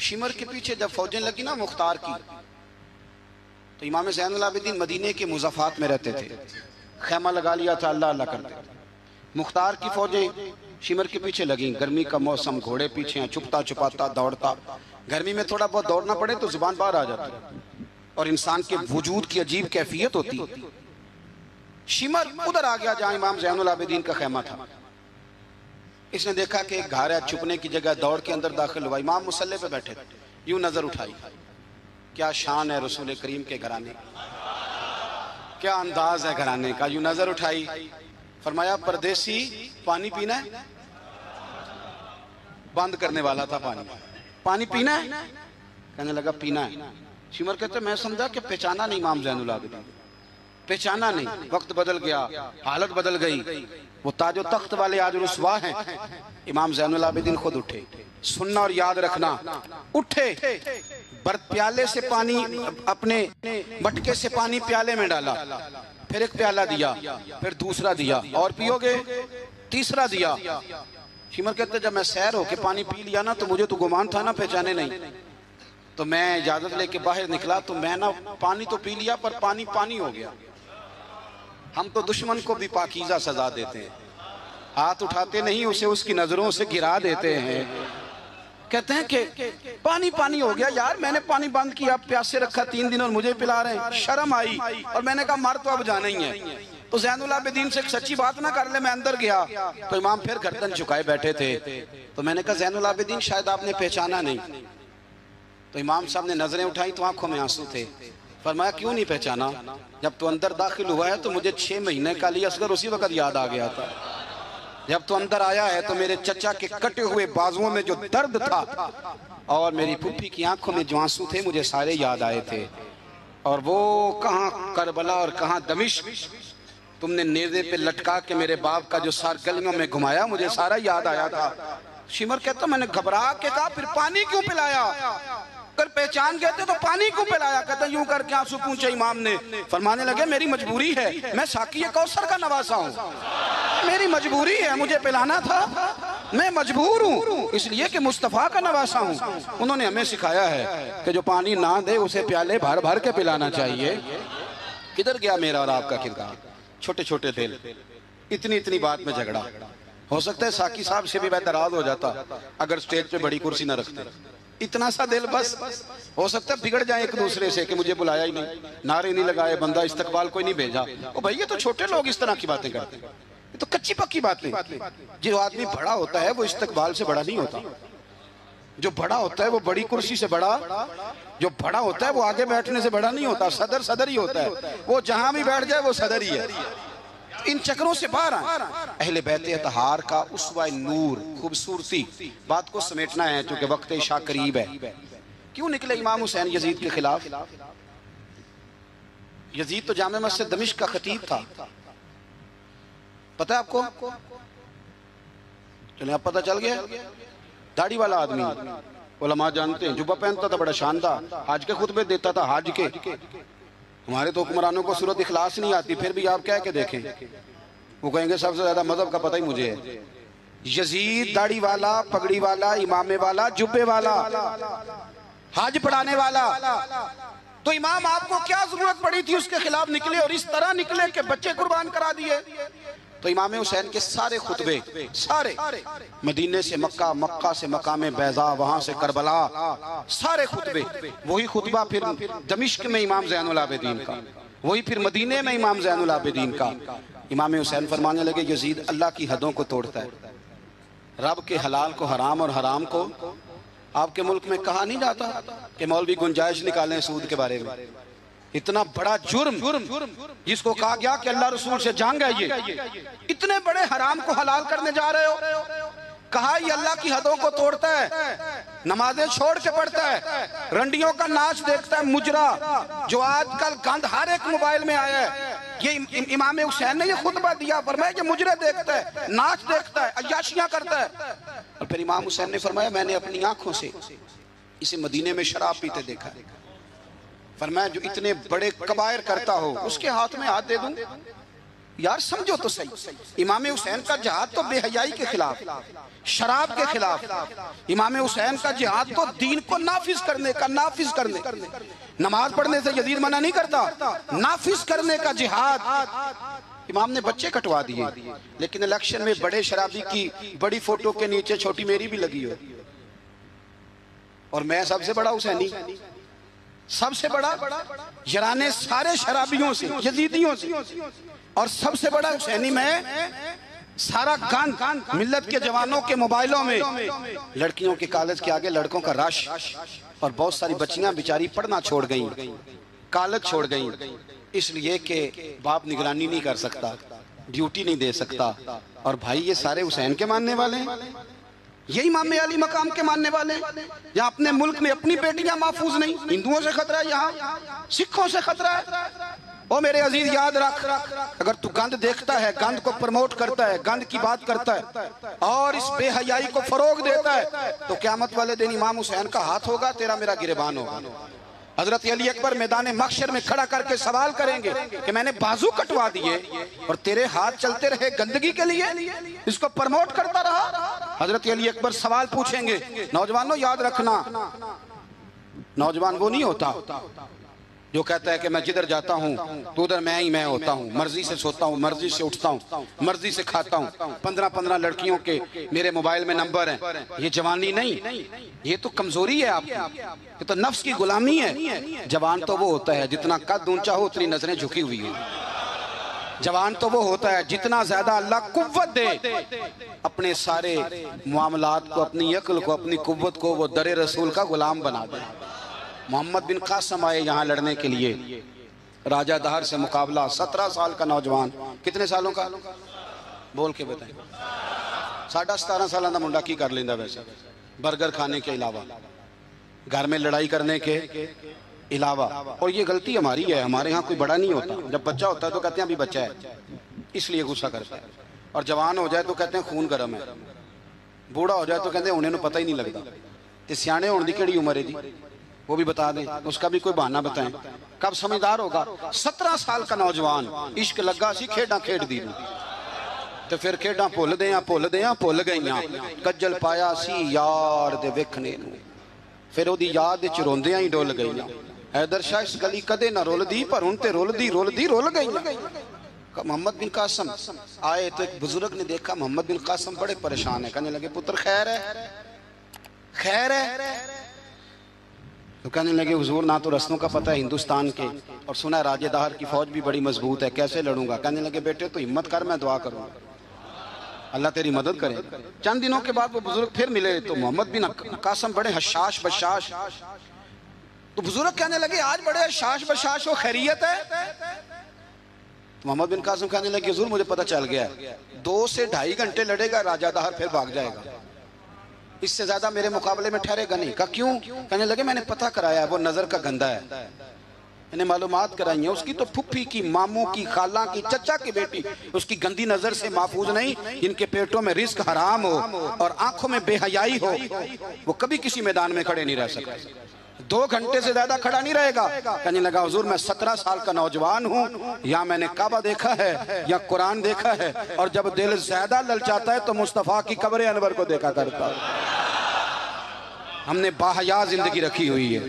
شمر کے پیچھے جب فوجیں لگی نا مختار کی، تو امام زین العابدین مدینے کے مضافات میں رہتے تھے، خیمہ لگا لیا تھا، اللہ اللہ کرتے۔ مختار کی فوجیں شمر کے پیچھے لگیں، گرمی کا موسم، گھوڑے پیچھے ہیں، چھپتا چھپاتا دوڑتا، گرمی میں تھوڑا بہت دوڑنا پڑے تو زبان باہر آ جاتی اور انسان کے وجود کی عجیب کیفیت ہوتی۔ شمر ادھر آ گیا جہاں امام زین العابدین کا خیمہ تھا۔ اس نے دیکھا کہ ایک گھر ہے، چھپنے کی جگہ، دوڑ کے اندر داخل ہوا۔ امام مصلی پہ بیٹھے تھے، یوں نظر اٹھائی، کیا شان ہے رسول کریم کے گھرانے، کیا انداز ہے گھرانے کا، یوں نظر اٹھائی، فرمایا پردیسی پانی پینا ہے؟ بند کرنے والا تھا پانی پینا ہے؟ کہنے لگا پینا ہے۔ شمر کہتے میں سمجھا کہ پہچانا نہیں امام زین العابدین، پہچانا نہیں۔ وقت بدل گیا، حالت بدل گئی، وہ تاج و تخت والے آج رسوا ہیں۔ امام زین العابدین خود اٹھے، سننا اور یاد رکھنا، اٹھے، برد پیالے سے پانی، اپنے مٹکے سے پانی پیالے میں ڈالا، پھر ایک پیالہ دیا، پھر دوسرا دیا، اور پیو گے؟ تیسرا دیا۔ شمر کہتے جب میں سیر ہو کے پانی پی لیا نا تو مجھے تو گمان تھا نا پہچانے نہیں، تو میں اجازت لے کے باہر نکلا تو میں نا پانی تو پی لیا پر پانی پانی ہو گیا۔ ہم تو دشمن کو بھی پاکیزہ سزا دیتے ہیں، ہاتھ اٹھاتے نہیں، اسے اس کی نظروں سے گرا دیتے ہیں۔ کہتے ہیں کہ پانی پانی ہو گیا، یار میں نے پانی بند کیا، پیاسے رکھا 3 دن اور مجھے پلا رہے ہیں۔ شرم آئی اور میں نے کہا مر تو اب جانا ہی ہے، تو زین العابدین سے ایک سچی بات نہ کر لے۔ میں اندر گیا تو امام پھر گردن جھکائے بیٹھے تھے، تو میں نے کہا زین العابدین شاید آپ نے پہچانا نہیں۔ تو امام صاحب نے نظریں اٹھائیں تو آنکھوں میں آنسو تھے۔ فرمایا کیوں نہیں پہچانا؟ جب تو اندر داخل ہوا ہے تو مجھے 6 مہینے کا علی اصغر اسی وقت یاد آ گیا تھا۔ جب تو اندر آیا ہے تو میرے چچا کے کٹے ہوئے بازوؤں میں جو درد تھا اور میری پھپھی کی آنکھوں میں جو آنسو تھے مجھے سارے یاد آئے تھے، اور وہ کہاں کربلا اور کہاں دمشق تم نے نیزے پہ لٹکا کے میرے باپ کا جو سار گلیوں میں گھمایا مجھے سارا یاد آیا تھا۔ شمر کہتا میں نے گھبرا کے کہا پھر پانی کیوں پلایا؟ اگر پہچان گئے تھے تو پانی کیوں پلایا؟ کہتا یوں کر کے آنسو پونچھے امام نے، فرمانے لگے میری مجبوری ہے، میں ساقی کوثر کا نواسا ہوں، میری مجبوری ہے، مجھے پلانا تھا، میں مجبور ہوں اس لیے کہ مصطفیٰ کا نواسا ہوں۔ انہوں نے ہمیں سکھایا ہے کہ جو پانی نہ دے اسے پیالے بھر بھر کے پلانا چاہیے۔ کدھر گیا میرا اور آپ کا کردار؟ چھوٹے چھوٹے دل، اتنی اتنی بات میں جھگڑا۔ ہو سکتا ہے ساقی صاحب سے بھی میں ناراض ہو جاتا اگر سٹیج پہ بڑی کرسی نہ رکھتے، اتنا سا دل بس۔ ہو سکتا ہے بگڑ جائیں ایک دوسرے سے کہ مجھے بلایا ہی نہیں، نعرے نہیں لگائے، بندہ استقبال کوئی نہیں بھیجا۔ او بھائی یہ تو چھوٹے لوگ اس طرح کی باتیں کرتے ہیں، یہ تو کچی پکی باتیں۔ جو آدمی بڑا ہوتا ہے وہ استقبال سے بڑا نہیں ہوتا، جو بڑا ہوتا ہے وہ بڑی کرسی سے بڑا، جو بڑا ہوتا ہے وہ آگے بیٹھنے سے بڑا نہیں ہوتا، صدر صدر ہی ہوتا ہے، وہ جہاں بھی بیٹھ جائے وہ صدر ہی ہے۔ ان چکروں سے باہر آئیں۔ اہل بیت اطہار کا اسوہ نور، خوبصورتی، بات کو سمیٹنا ہے چونکہ وقت عشاء قریب ہے۔ کیوں نکلے امام حسین یزید کے خلاف؟ یزید تو جامع مسجد دمشق کا خطیب تھا، پتہ ہے آپ کو؟ چلیں اب پتہ چل گیا۔ داڑھی والا آدمی، علماء جانتے ہیں، جبہ پہنتا تھا بڑا شاندار، حج کے خطبے دیتا تھا، حج کے۔ ہمارے تو حکمرانوں کو سورت اخلاص نہیں آتی، پھر بھی آپ کہہ کے دیکھیں، وہ کہیں گے سب سے زیادہ مذہب کا پتہ ہی مجھے ہے۔ یزید داڑھی والا، پگڑی والا، امامے والا، جبے والا، حج پڑھانے والا، تو امام آپ کو کیا ضرورت پڑی تھی اس کے خلاف نکلے اور اس طرح نکلے کہ بچے قربان کرا دیے؟ تو امام حسین کے سارے خطبے، سارے مدینے سے مکہ، مکہ سے مقام بیضا، وہاں سے کربلا، سارے خطبے، وہی خطبہ پھر دمشق میں امام زین العابدین کا، وہی پھر مدینے میں امام زین العابدین کا۔ امام حسین فرمانے لگے یزید اللہ کی حدوں کو توڑتا ہے، رب کے حلال کو حرام اور حرام کو۔ آپ کے ملک میں کہا نہیں جاتا کہ مولوی گنجائش نکالیں سود کے بارے میں؟ اتنا بڑا جرم جس کو کہا گیا کہ اللہ رسول سے جنگ ہے، یہ اتنے بڑے حرام کو حلال کرنے جا رہے ہو، کہا یہ اللہ کی حدوں کو توڑتا ہے، نمازیں چھوڑ کے پڑھتا ہے، رنڈیوں کا ناچ دیکھتا ہے، مجرا جو آج کل گند ہر ایک موبائل میں آیا ہے۔ یہ امام حسین نے یہ خطبہ دیا، فرمایا کہ مجرے دیکھتا ہے، ناچ دیکھتا ہے، عیاشیاں کرتا ہے۔ اور پھر امام حسین نے فرمایا میں نے اپنی آنکھوں سے اسے مدینے میں شراب پیتے دیکھا ہے۔ فرمایا جو اتنے بڑے کبائر کرتا ہو اس کے ہاتھ میں ہاتھ دے دوں؟ یار سمجھو تو صحیح، امام حسین کا جہاد تو بے حیائی کے خلاف، شراب کے خلاف، امام حسین کا جہاد تو دین کو نافذ کرنے کا، نماز پڑھنے سے یزید منع نہیں کرتا، نافذ کرنے کا جہاد۔ امام نے بچے کٹوا دیے، لیکن الیکشن میں بڑے شرابی کی بڑی فوٹو کے نیچے چھوٹی میری بھی لگی ہو، اور میں سب سے بڑا حسینی، سب سے بڑا یرانے سارے شرابیوں سے، یزیدیوں سے، اور سب سے بڑا حسینی میں، سارا گند ملت کے جوانوں کے موبائلوں میں، لڑکیوں کے کالج کے آگے لڑکوں کا رش، اور بہت ساری بچیاں بیچاری پڑھنا چھوڑ گئیں، کالج چھوڑ گئیں، اس لیے کہ باپ نگرانی نہیں کر سکتا، ڈیوٹی نہیں دے سکتا۔ اور بھائی یہ سارے حسین کے ماننے والے ہیں، یہ امام علی مقام کے ماننے والے ہیں۔ یہاں اپنے ملک میں اپنی بیٹیاں محفوظ نہیں، ہندوؤں سے خطرہ ہے، یہاں سکھوں سے خطرہ ہے۔ او میرے عزیز یاد رکھ، اگر تو گند دیکھتا ہے، گند کو پروموٹ کرتا ہے، گند کی بات کرتا ہے اور اس بے حیائی کو فروغ دیتا ہے، تو قیامت والے دن امام حسین کا ہاتھ ہوگا، تیرا میرا گریبان ہوگا۔ حضرت علی اکبر میدان محشر میں کھڑا کر کے سوال کریں گے کہ میں نے بازو کٹوا دیے اور تیرے ہاتھ چلتے رہے گندگی کے لیے، اس کو پرموٹ کرتا رہا۔ حضرت علی اکبر سوال پوچھیں گے، نوجوانوں یاد رکھنا، نوجوان وہ نہیں ہوتا جو کہتا ہے کہ میں جدھر جاتا ہوں تو ادھر میں ہی ہوتا ہوں، مرضی سے سوتا ہوں، مرضی سے اٹھتا ہوں، مرضی سے کھاتا ہوں، 15 لڑکیوں کے میرے موبائل میں نمبر ہیں۔ یہ جوانی نہیں، یہ تو کمزوری ہے آپ کی، یہ تو نفس کی غلامی ہے۔ جوان تو وہ ہوتا ہے جتنا قد اونچا ہو اتنی نظریں جھکی ہوئی ہیں، جوان تو وہ ہوتا ہے جتنا زیادہ اللہ قوت دے، اپنے سارے معاملات کو، اپنی عقل کو، اپنی قوت کو وہ در رسول کا غلام بنا دے۔ محمد بن قاسم آئے یہاں لڑنے کے لیے، راجہ دہر سے مقابلہ، 17 سال کا نوجوان، کتنے سالوں کا بول کے بتائیں؟ 17.5 سالہ دا منڈا کی کر لیندہ ویسے، برگر کھانے کے علاوہ، گھر میں لڑائی کرنے کے علاوہ۔ اور یہ غلطی ہماری ہے، ہمارے ہاں کوئی بڑا نہیں ہوتا، جب بچہ ہوتا ہے تو کہتے ہیں ابھی بچہ ہے، اس لیے غصہ کرتا ہے، اور جوان ہو جائے تو کہتے ہیں خون گرم ہے، بوڑھا ہو جائے تو کہتے ہیں انہیں پتہ ہی نہیں لگتا۔ تے سیانے ہونے دی کیڑی عمر ہے جی، وہ بھی بتا دیں، اس کا بھی کوئی بہانہ بتائیں، کب سمجھدار ہوگا؟ 17 سال کا نوجوان، عشق لگا سی کھیڑاں کھیڑ دی، تو پھر کھیڑاں پھول گئیاں، کجل پایا سی یار دے وکھنے نو، پھر وہ دی یاد وچ روندیاں ہی ڈول گئیاں۔ حیدر شاہ اس گلی کدے نہ رول دی، پر ان تے رول گئیاں۔ محمد بن قاسم آئے تو ایک بزرگ نے دیکھا محمد بن قاسم بڑے پریشان ہے، کہنے لگے پتر خیر ہے، تو کہنے لگے حضور نہ تو رسموں کا پتہ ہے ہندوستان کے، اور سنا ہے راجہ دہر کی فوج بھی بڑی مضبوط ہے، کیسے لڑوں گا؟ کہنے لگے بیٹے تو ہمت کر، میں دعا کروں، اللہ تیری مدد کرے۔ چند دنوں کے بعد وہ بزرگ پھر ملے تو محمد بن قاسم بڑے حشاش بشاش، تو بزرگ کہنے لگے آج بڑے حشاش بشاش ہو، خیریت ہے؟ محمد بن قاسم کہنے لگے حضور مجھے پتہ چل گیا ہے، 2 سے 2.5 گھنٹے لڑے گا راجہ دہر پھر بھاگ جائے گا، اس سے زیادہ میرے مقابلے میں ٹھہرے گا نہیں۔ کہا کیوں؟ کہنے لگے میں نے پتہ کرایا ہے وہ نظر کا گندہ ہے، انہیں معلومات کرائی ہیں، اس کی تو پھپھی کی، ماموں کی، خالہ کی، چچا کی بیٹی اس کی گندی نظر سے محفوظ نہیں، جن کے پیٹوں میں رزق حرام ہو اور آنکھوں میں بے حیائی ہو، وہ کبھی کسی میدان میں کھڑے نہیں رہ سکتے، 2 گھنٹے سے زیادہ کھڑا نہیں رہے گا۔ کہنے لگا حضور میں 17 سال کا نوجوان ہوں، یا میں نے کعبہ دیکھا ہے یا قرآن دیکھا ہے، اور جب دل زیادہ للچاتا ہے تو مصطفیٰ کی قبر انور کو دیکھا کرتا ہے۔ ہم نے باحیا زندگی رکھی ہوئی ہے،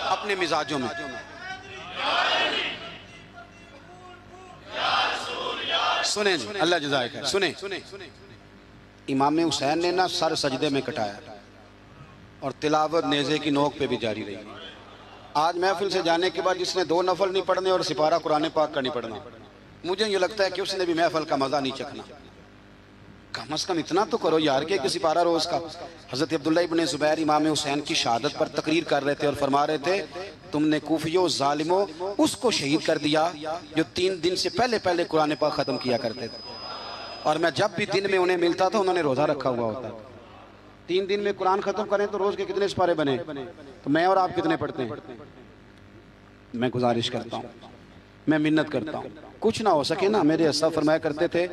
اپنے مزاجوں میں۔ سنیں جی، اللہ جزائے خیر، سنیں، امام حسین نے نا سر سجدے میں کٹایا اور تلاوت نیزے کی نوک پہ بھی جاری رہی۔ آج محفل سے جانے کے بعد جس نے 2 نفل نہیں پڑھنے اور سپارہ قرآن پاک کا نہیں پڑھنا، مجھے یہ لگتا ہے کہ اس نے بھی محفل کا مزہ نہیں چکھنا۔ کم از کم اتنا تو کرو یار کہ کسی پارہ روز کا۔ حضرت عبداللہ ابن زبیر امام حسین کی شہادت پر تقریر کر رہے تھے اور فرما رہے تھے تم نے کوفیوں ظالموں اس کو شہید کر دیا جو 3 دن سے پہلے قرآن پاک ختم کیا کرتے تھے، اور میں جب بھی دن میں انہیں ملتا تھا انہوں نے روزہ رکھا ہوا ہوتا۔ 3 دن میں قرآن ختم کریں تو روز کے کتنے سپارے بنے؟ تو میں اور آپ کتنے پڑھتے ہیں؟ میں گزارش کرتا ہوں، میں منت کرتا ہوں، کچھ نہ ہو سکے نا، میرے اسا فرمایا کرتے تھے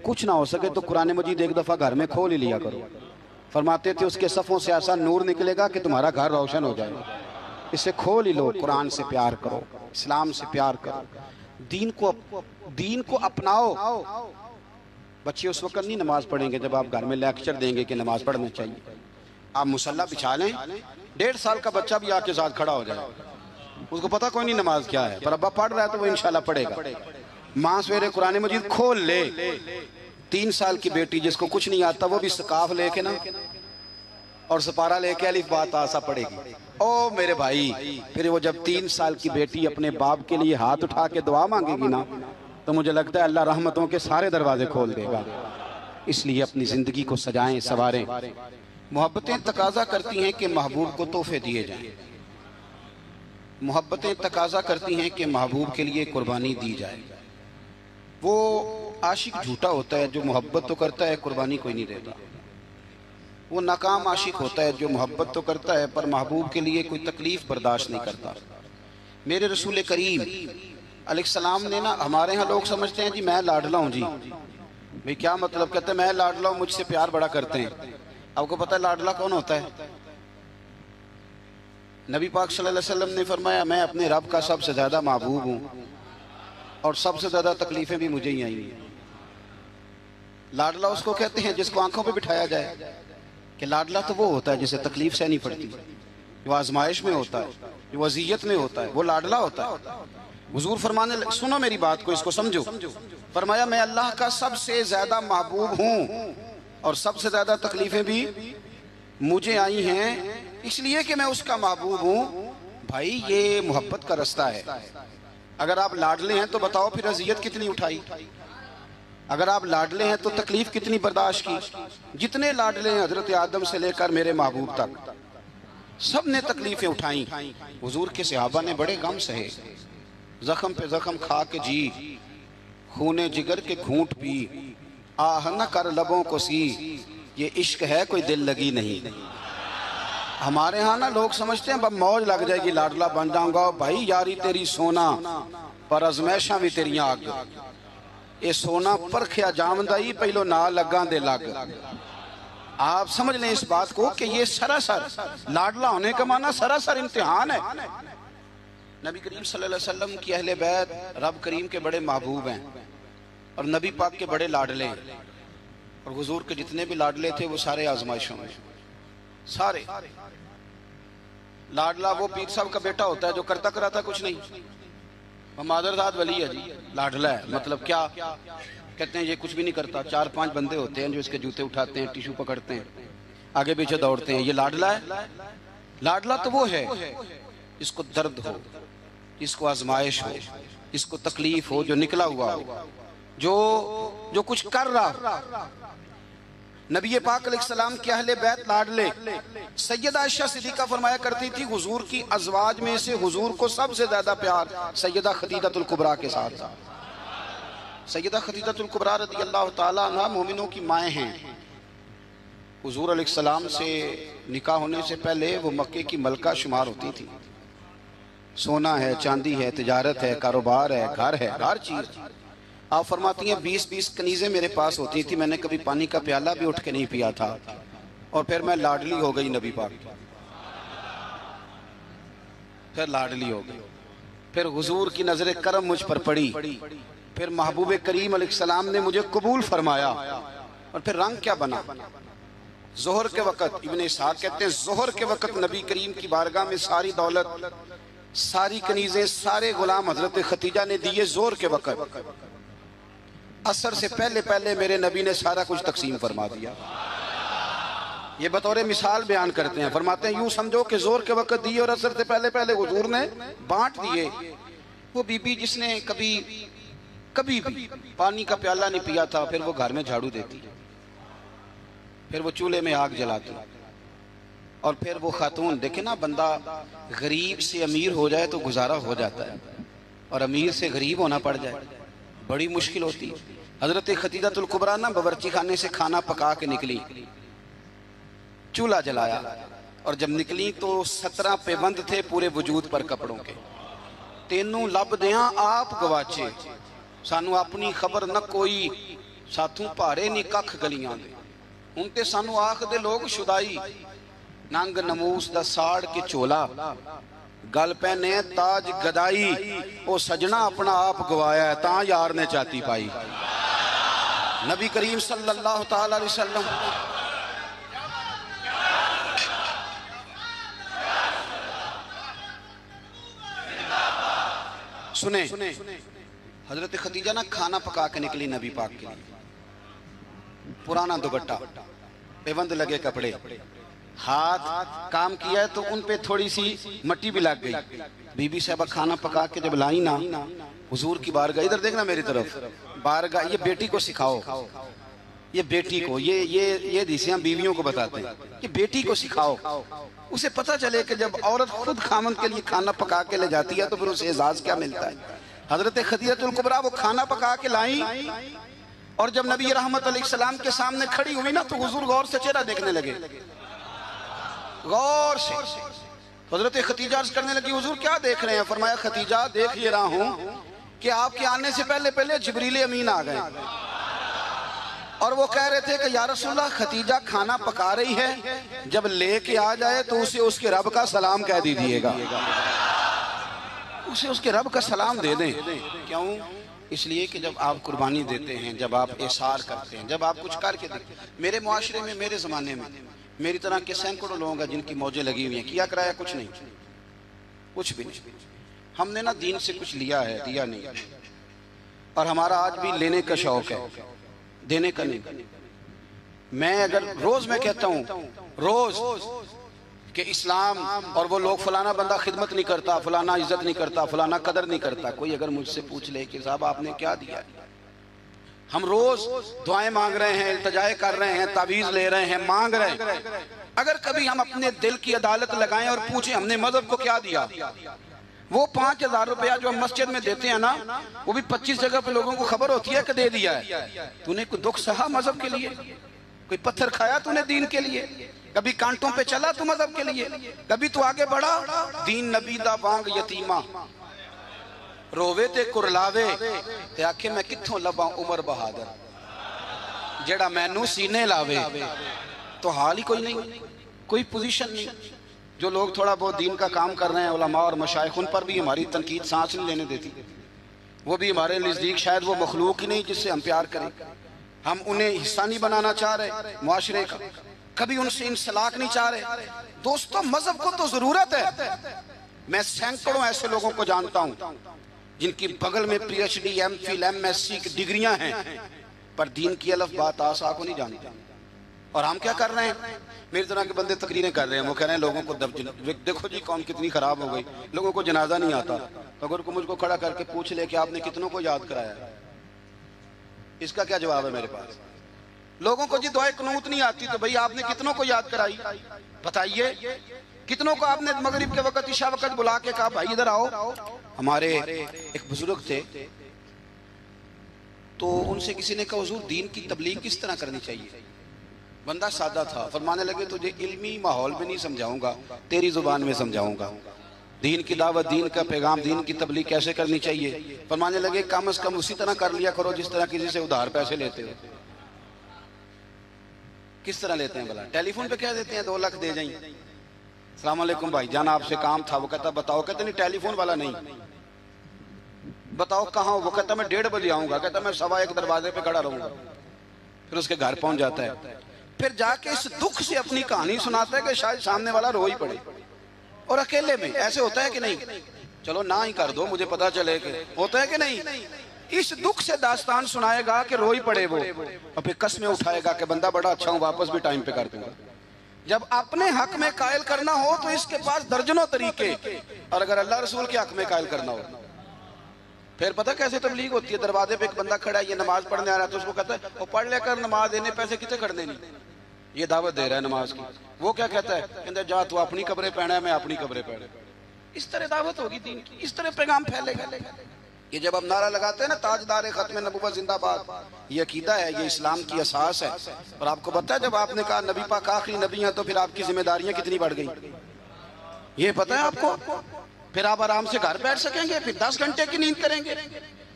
کچھ نہ ہو سکے تو قرآن مجید ایک دفعہ گھر میں کھول ہی لیا کرو۔ فرماتے تھے اس کے صفوں سے ایسا نور نکلے گا کہ تمہارا گھر روشن ہو جائے گا، اسے کھول ہی لو، قرآن سے پیار کرو۔ اسلام سے پیار کرو، دین کو اپناؤ۔ بچے اس وقت نہیں نماز پڑھیں گے جب آپ گھر میں لیکچر دیں گے کہ نماز پڑھنا چاہیے۔ آپ مصلی بچھا لیں، 1.5 سال کا بچہ بھی آپ کے ساتھ کھڑا ہو جائے، اس کو پتہ کوئی نہیں نماز کیا ہے، پر ابا پڑھ رہا ہے تو وہ انشاءاللہ پڑھے گا۔ ماں سویرے قرآن مجید کھول لے، 3 سال کی بیٹی جس کو کچھ نہیں آتا وہ بھی سکاف لے کے نا اور سپارہ لے کے الف با تا سا پڑھے گی۔ او میرے بھائی، پھر وہ جب 3 سال کی بیٹی اپنے باپ کے لیے ہاتھ اٹھا کے دعا مانگے گی نا تو مجھے لگتا ہے اللہ رحمتوں کے سارے دروازے کھول دے گا۔ اس لیے اپنی زندگی کو سجائیں، سنواریں۔ محبتیں تقاضا کرتی ہیں کہ محبوب کو تحفے دیے جائیں، محبتیں تقاضا کرتی ہیں کہ محبوب کے لیے قربانی دی جائے۔ وہ عاشق جھوٹا ہوتا ہے جو محبت تو کرتا ہے قربانی کوئی نہیں دیتا، وہ ناکام عاشق ہوتا ہے جو محبت تو کرتا ہے پر محبوب کے لیے کوئی تکلیف برداشت نہیں کرتا۔ میرے رسول کریم علیہ السلام نے نا، ہمارے ہاں لوگ سمجھتے ہیں جی میں لاڈلا ہوں، جی بھئی کیا مطلب؟ کہتے ہیں میں لاڈلا ہوں، مجھ سے پیار بڑا کرتے ہیں۔ آپ کو پتہ ہے لاڈلا کون ہوتا ہے؟ نبی پاک صلی اللہ علیہ وسلم نے فرمایا میں اپنے رب کا سب سے زیادہ محبوب ہوں اور سب سے زیادہ تکلیفیں بھی مجھے ہی آئی ہیں۔ لاڈلا اس کو کہتے ہیں جس کو آنکھوں پہ بٹھایا جائے، کہ لاڈلا تو وہ ہوتا ہے جسے تکلیف سے نہیں پڑتی، جو آزمائش میں ہوتا ہے، جو اذیت میں ہوتا ہے، وہ لاڈلا ہوتا ہے۔ حضور فرمانے سنو میری بات کو، اس کو سمجھو، فرمایا میں اللہ کا سب سے زیادہ محبوب ہوں اور سب سے زیادہ تکلیفیں بھی مجھے آئی ہیں، اس لیے کہ میں اس کا محبوب ہوں۔ بھائی یہ محبت کا رستہ ہے۔ اگر آپ لاڈلے ہیں تو بتاؤ پھر اذیت کتنی اٹھائی، اگر آپ لاڈلے ہیں تو تکلیف کتنی برداشت کی۔ جتنے لاڈلے ہیں حضرت آدم سے لے کر میرے محبوب تک، سب نے تکلیفیں اٹھائیں۔ حضور کے صحابہ نے بڑے غم سہے، زخم پہ زخم کھا کے جی، خون جگر کے گھونٹ پی، آہ نہ کر لبوں کو سی، یہ عشق ہے کوئی دل لگی نہیں۔ ہمارے ہاں نا لوگ سمجھتے ہیں موج لگ جائے گی لاڈلا بن جاؤں گا۔ بھائی یاری تیری سونا پر ازمیشاں بھی تیریاں آگ، یہ سونا پرکھیا جامدائی پہلو نہ لگاں دے لگ۔ آپ سمجھ لیں اس بات کو کہ یہ سراسر لاڈلا ہونے کا معنی سراسر امتحان ہے۔ نبی کریم صلی اللہ علیہ وسلم کی اہل بیت رب کریم کے بڑے محبوب ہیں اور نبی پاک کے بڑے لاڈلے ہیں، اور حضور کے جتنے بھی لاڈلے تھے وہ سارے آزمائشوں میں، سارے۔ لاڈلا وہ پیر صاحب کا بیٹا ہوتا ہے جو کرتا کراتا کچھ نہیں، وہ مادرزاد ولی ہے جی، لاڈلا ہے۔ مطلب کیا کہتے ہیں یہ کچھ بھی نہیں کرتا، 4-5 بندے ہوتے ہیں جو اس کے جوتے اٹھاتے ہیں، ٹیشو پکڑتے ہیں، آگے پیچھے دوڑتے ہیں، یہ لاڈلا ہے۔ لاڈلا تو وہ ہے جس کو درد ہو، جس کو آزمائش ہو، جس کو تکلیف ہو، جو نکلا ہوا ہو، جو کچھ کر رہا۔ نبی پاک علیہ السلام کے اہل بیت لاڈلے، سیدہ عائشہ صدیقہ فرمایا کرتی تھی حضور کی ازواج میں سے حضور کو سب سے زیادہ پیار سیدہ خدیجہ الکبریٰ کے ساتھ تھا۔ سیدہ خدیجہ الکبریٰ رضی اللہ تعالیٰ عنہ مومنوں کی مائیں ہیں۔ حضور علیہ السلام سے نکاح ہونے سے پہلے وہ مکے کی ملکہ شمار ہوتی تھی۔ سونا ہے، چاندی ہے، تجارت ہے، کاروبار ہے، گھر ہے، ہر چیز۔ آپ فرماتی ہیں 20 کنیزیں میرے پاس ہوتی تھی، میں نے کبھی پانی کا پیالہ بھی اٹھ کے نہیں پیا تھا، اور پھر میں لاڈلی ہو گئی نبی پاک، پھر لاڈلی ہو گئی، پھر حضور کی نظر کرم مجھ پر پڑی، پھر محبوب کریم علیہ السلام نے مجھے قبول فرمایا، اور پھر رنگ کیا بنا۔ ظہر کے وقت ابن اسحاق کہتے ہیں ظہر کے وقت نبی کریم کی بارگاہ میں ساری دولت، ساری کنیزیں، سارے غلام حضرت خدیجہ نے دیے ظہر کے وقت۔ عصر سے پہلے پہلے میرے نبی نے سارا کچھ تقسیم فرما دیا۔ یہ بطور مثال بیان کرتے ہیں، فرماتے ہیں یوں سمجھو کہ ظہر کے وقت دیے اور عصر سے پہلے پہلے حضور نے بانٹ دیے۔ وہ بی بی جس نے کبھی بھی پانی کا پیالہ نہیں پیا تھا، پھر وہ گھر میں جھاڑو دیتی، پھر وہ چولہے میں آگ جلاتی، اور پھر وہ خاتون، دیکھیں نا بندہ غریب سے امیر ہو جائے تو گزارا ہو جاتا ہے، اور امیر سے غریب ہونا پڑ جائے بڑی مشکل ہوتی۔ حضرت خدیجہ الکبریٰ نا باورچی خانے سے کھانا پکا کے نکلی، چولہا جلایا، اور جب نکلی تو 17 پیبند تھے پورے وجود پر کپڑوں کے۔ تینوں لب دیاں آپ گواچے، سانو اپنی خبر نہ کوئی، ساتھوں پہاڑے نہیں ککھ گلیاں دے، ان تے سانو آخ دے لوگ شدائی، ننگ نموس دا ساڑ کے چولا، گل پہنے تاج گدائی او سجنا اپنا آپ گوایا ہے تاں یار نے چاتی پائی. نبی کریم صلی اللہ تعالی علیہ وسلم سنیں حضرت خدیجہ نا کھانا پکا کے نکلی نبی پاک کے لیے. پرانا دوپٹہ، پیوند لگے کپڑے، ہاتھ کام کیا ہے تو ان پہ تھوڑی سی مٹی بھی لگ گئی. بی بی صاحبہ کھانا پکا کے جب لائی نا حضور کی بارگاہ، ادھر دیکھنا میری طرف، بارگاہ، یہ بیٹی کو سکھاؤ، یہ بیٹی کو، یہ حدیثیاں بیویوں کو بتاتے ہیں، یہ بیٹی کو سکھاؤ. اسے پتہ چلے کہ جب عورت خود خامند کے لیے کھانا پکا کے لے جاتی ہے تو پھر اسے اعزاز کیا ملتا ہے. حضرت خدیجہ الکبریٰ وہ کھانا پکا کے لائیں اور جب نبی رحمت علیہ السلام کے سامنے کھڑی ہوئی نا تو حضور غور سے چہرہ دیکھنے لگے، غور سے. حضرت خدیجہ عرض کرنے لگی حضور کیا دیکھ رہے ہیں؟ فرمایا خدیجہ دیکھ یہ رہا ہوں کہ آپ کے آنے سے پہلے جبریل امین آ گئے اور وہ کہہ رہے تھے کہ یا رسول اللہ خدیجہ کھانا پکا رہی ہے، جب لے کے آ جائے تو اسے اس کے رب کا سلام کہہ دیجئے گا، اسے اس کے رب کا سلام دے دیں. کیوں؟ اس لیے کہ جب آپ قربانی دیتے ہیں، جب آپ احسار کرتے ہیں، جب آپ کچھ کر کے دیتے ہیں. میرے معاشرے میں، میرے زمانے میں میری طرح کے سینکڑوں لوگوں گا جن کی موجیں لگی ہوئی ہیں، کیا کرایا کچھ نہیں، کچھ بھی نہیں. ہم نے نا دین سے کچھ لیا ہے، دیا نہیں. اور ہمارا آج بھی لینے کا شوق ہے، دینے کا نہیں. میں اگر روز میں کہتا ہوں روز کہ اسلام اور وہ لوگ فلانا بندہ خدمت نہیں کرتا، فلانا عزت نہیں کرتا، فلانا قدر نہیں کرتا، کوئی اگر مجھ سے پوچھ لے کہ صاحب آپ نے کیا دیا، ہم روز دعائیں مانگ رہے ہیں، التجائے کر رہے ہیں، تعویذ لے رہے ہیں، مانگ رہے ہیں. اگر کبھی ہم اپنے دل کی عدالت لگائیں اور پوچھیں ہم نے مذہب کو کیا دیا، وہ 5,000 روپیہ جو ہم مسجد میں دیتے ہیں نا، وہ بھی 25 جگہ پہ لوگوں کو خبر ہوتی ہے کہ دے دیا ہے. تو نے کوئی دکھ سہا مذہب کے لیے؟ کوئی پتھر کھایا تو نے دین کے لیے؟ کبھی کانٹوں پہ چلا تو مذہب کے لیے؟ کبھی تو آگے بڑھا؟ دین نبی دا وانگ یتیمہ رووے تے کرلاوے تے آکھے میں کتھوں لباں عمر بہادر جیڑا مینوں سینے لاوے. تو حال ہی کوئی نہیں، کوئی پوزیشن نہیں. جو لوگ تھوڑا بہت دین کا کام کر رہے ہیں، علماء اور مشائخ، ان پر بھی ہماری تنقید سانس نہیں لینے دیتی. وہ بھی ہمارے نزدیک شاید وہ مخلوق ہی نہیں جس سے ہم پیار کریں. ہم انہیں حصہ نہیں بنانا چاہ رہے معاشرے کا، کبھی ان سے انسلاک نہیں چاہ رہے. دوستو مذہب کو تو ضرورت ہے. میں سینکڑوں ایسے لوگوں کو جانتا ہوں جن کی بغل میں P H D, M Phil, M S C کی ڈگریاں ہیں، پر دین کی الف بات آسا کو نہیں جانتے. اور ہم کیا کر رہے ہیں؟ میری طرح کے بندے تقریریں کر رہے ہیں، وہ کہہ رہے ہیں لوگوں کو دیکھو جی قوم کتنی خراب ہو گئی، لوگوں کو جنازہ نہیں آتا. تو اگر کوئی مجھ کو کھڑا کر کے پوچھ لے کہ آپ نے کتنوں کو یاد کرایا، اس کا کیا جواب ہے میرے پاس؟ لوگوں کو جی دعائے قنوت نہیں آتی تو بھئی آپ نے کتنوں کو یاد کرائی؟ بتائیے کتنوں کو آپ نے مغرب کے وقت، عشاء وقت بلا کے کہا بھائی ادھر آؤ؟ ہمارے ایک بزرگ تھے تو ان سے کسی نے کہا حضور دین کی تبلیغ کس طرح کرنی چاہیے؟ بندہ سادہ تھا، فرمانے لگے تجھے علمی ماحول میں نہیں سمجھاؤں گا، تیری زبان میں سمجھاؤں گا. دین کی دعوت، دین کا پیغام، دین کی تبلیغ کیسے کرنی چاہیے؟ فرمانے لگے کم از کم اسی طرح کر لیا کرو جس طرح کسی سے ادھار پیسے لیتے ہو. کس طرح لیتے ہیں بھلا؟ ٹیلی فون پہ کہہ دیتے ہیں 2 لاکھ دے جائیں، السلام علیکم بھائی جان آپ سے کام تھا. وہ کہتا بتاؤ، کہتے نہیں ٹیلی فون والا نہیں، بتاؤ کہاں ہو؟ وہ کہتا میں 1:30 بجے آؤں گا. کہتا میں 1:15 دروازے پہ کھڑا رہوں گا. پھر اس کے گھر پہنچ جاتا ہے، پھر جا کے اس دکھ سے اپنی کہانی سناتا ہے کہ شاید سامنے والا رو ہی پڑے. اور اکیلے میں ایسے ہوتا ہے کہ نہیں؟ چلو نہ ہی کر دو مجھے پتا چلے کہ ہوتا ہے کہ نہیں. اس دکھ سے داستان سنائے گا کہ رو ہی پڑے وہ، اور پھر قسمیں اٹھائے گا کہ بندہ بڑا اچھا ہوں، واپس بھی ٹائم پہ کر دوں گا. جب اپنے حق میں قائل کرنا ہو تو اس کے پاس درجنوں طریقے، اور اگر اللہ رسول کے حق میں قائل کرنا ہو پھر پتہ کیسے تبلیغ ہوتی ہے؟ دروازے پہ ایک بندہ کھڑا ہے، یہ نماز پڑھنے آ رہا ہے تو اس کو کہتا ہے وہ پڑھ لے کر نماز دینے پیسے کتنے کھڑنے نہیں، یہ دعوت دے رہا ہے نماز کی. وہ کیا کہتا ہے؟ کہتا ہے جا تو اپنی قبریں پہنا ہے، میں اپنی قبریں پہنا. اس طرح دعوت ہوگی دین کی، اس طرح پیغام پھیلے گا. یہ جب ہم نعرہ لگاتے ہیں نا تاجدار ختم نبوت زندہ باد، یہ عقیدہ ہے، یہ اسلام کی اساس ہے. اور آپ کو پتہ ہے جب آپ نے کہا نبی پاک آخری نبی ہیں تو پھر آپ کی ذمہ داریاں کتنی بڑھ گئی، یہ پتہ ہے آپ کو؟ پھر آپ آرام سے گھر بیٹھ سکیں گے، پھر 10 گھنٹے کی نیند کریں گے،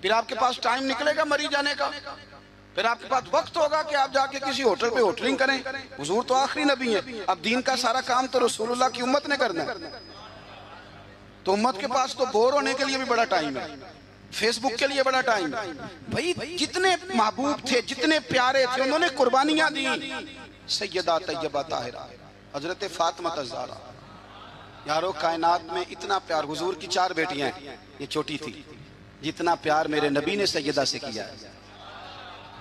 پھر آپ کے پاس ٹائم نکلے گا مری جانے کا، پھر آپ کے پاس وقت ہوگا کہ آپ جا کے کسی ہوٹل پہ ہوٹلنگ کریں. حضور تو آخری نبی ہیں، اب دین کا سارا کام تو رسول اللہ کی امت نے کرنا ہے. تو امت کے پاس تو بور ہونے کے لیے بھی بڑا ٹائم ہے، فیس بک کے لیے بڑا ٹائم ہے۔ بھائی جتنے محبوب تھے، جتنے پیارے تھے، انہوں نے قربانیاں دی۔ سیدہ طیبہ طاہرہ حضرت فاطمہ الزہرا، یارو کائنات میں اتنا پیار، حضور کی 4 بیٹیاں ہیں، یہ چھوٹی تھی، جتنا پیار میرے نبی نے سیدہ سے کیا ہے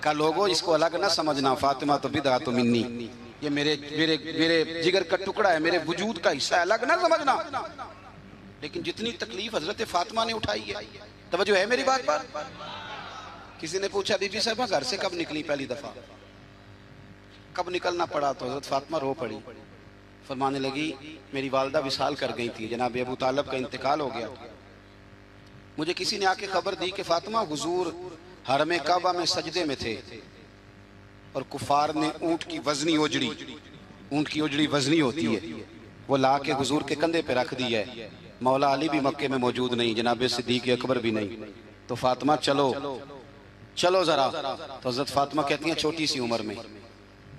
کا لوگوں اس کو الگ نہ سمجھنا، فاطمہ تو بدعۃ منی، یہ میرے جگر کا ٹکڑا ہے، میرے وجود کا حصہ ہے، الگ نہ سمجھنا۔ لیکن جتنی تکلیف حضرت فاطمہ نے اٹھائی ہے، توجہ ہے میری بات پر؟ کسی نے پوچھا بی بی صاحبہ گھر سے کب نکلی پہلی دفعہ؟ کب نکلنا پڑا؟ تو حضرت فاطمہ رو پڑی، فرمانے لگی میری والدہ وصال کر گئی تھی، جناب ابو طالب کا انتقال ہو گیا، مجھے کسی نے آ کے خبر دی کہ فاطمہ حضور حرم کعبہ میں سجدے میں تھے اور کفار نے اونٹ کی وزنی اوجڑی، اونٹ کی اوجڑی وزنی ہوتی ہے، وہ لا کے حضور کے کندھے پہ رکھ دی ہے، مولا علی بھی مکے میں موجود نہیں، جناب صدیق اکبر بھی نہیں، تو فاطمہ چلو ذرا۔ تو حضرت فاطمہ کہتی ہیں چھوٹی سی عمر میں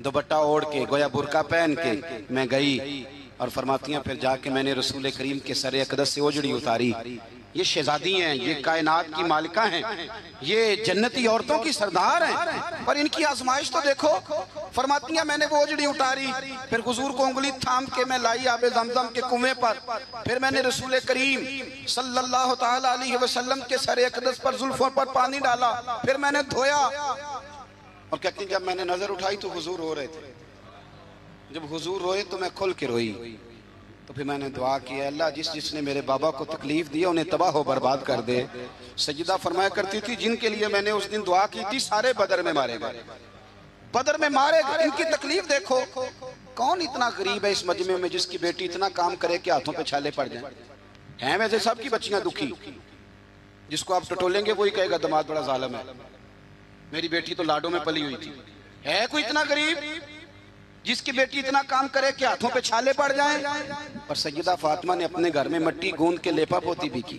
دوپٹہ اوڑھ کے، گویا برقع پہن کے میں گئی، اور فرماتی ہیں پھر جا کے میں نے رسول کریم کے سر اقدس سے اوجڑی اتاری۔ یہ شہزادی ہیں، یہ کائنات کی مالکہ ہیں، یہ جنتی عورتوں کی سردار ہیں، پر ان کی آزمائش تو دیکھو۔ فرماتی ہیں میں نے وہ اوجڑی اتاری، پھر حضور کو انگلی تھام کے میں لائی آب زمزم کے کنویں پر، پھر میں نے رسول کریم صلی اللہ تعالی علیہ وسلم کے سر اقدس پر زلفوں پر پانی ڈالا، پھر میں نے دھویا، اور کہتی ہیں جب میں نے نظر اٹھائی تو حضور رو رہے تھے، جب حضور روئے تو میں کھل کے روئی، تو پھر میں نے دعا کی ہے اللہ جس نے میرے بابا کو تکلیف دی انہیں تباہ و برباد کر دے۔ سیدہ فرمایا کرتی تھی جن کے لیے میں نے اس دن دعا کی تھی سارے بدر میں مارے گئے، بدر میں مارے گئے۔ ان کی تکلیف دیکھو، کون اتنا غریب ہے اس مجمع میں جس کی بیٹی اتنا کام کرے کہ ہاتھوں پہ چھالے پڑ جائیں؟ ہیں ویسے سب کی بچیاں دکھی، جس کو آپ ٹٹولیں گے وہی کہے گا دماد بڑا ظالم ہے، میری بیٹی تو لاڈوں میں پلی ہوئی تھی۔ ہے کوئی اتنا غریب جس کی بیٹی اتنا کام کرے کہ ہاتھوں پہ چھالے پڑ جائیں؟ اور سیدہ فاطمہ نے اپنے گھر میں مٹی گوند کے لیپا پوتی بھی کی،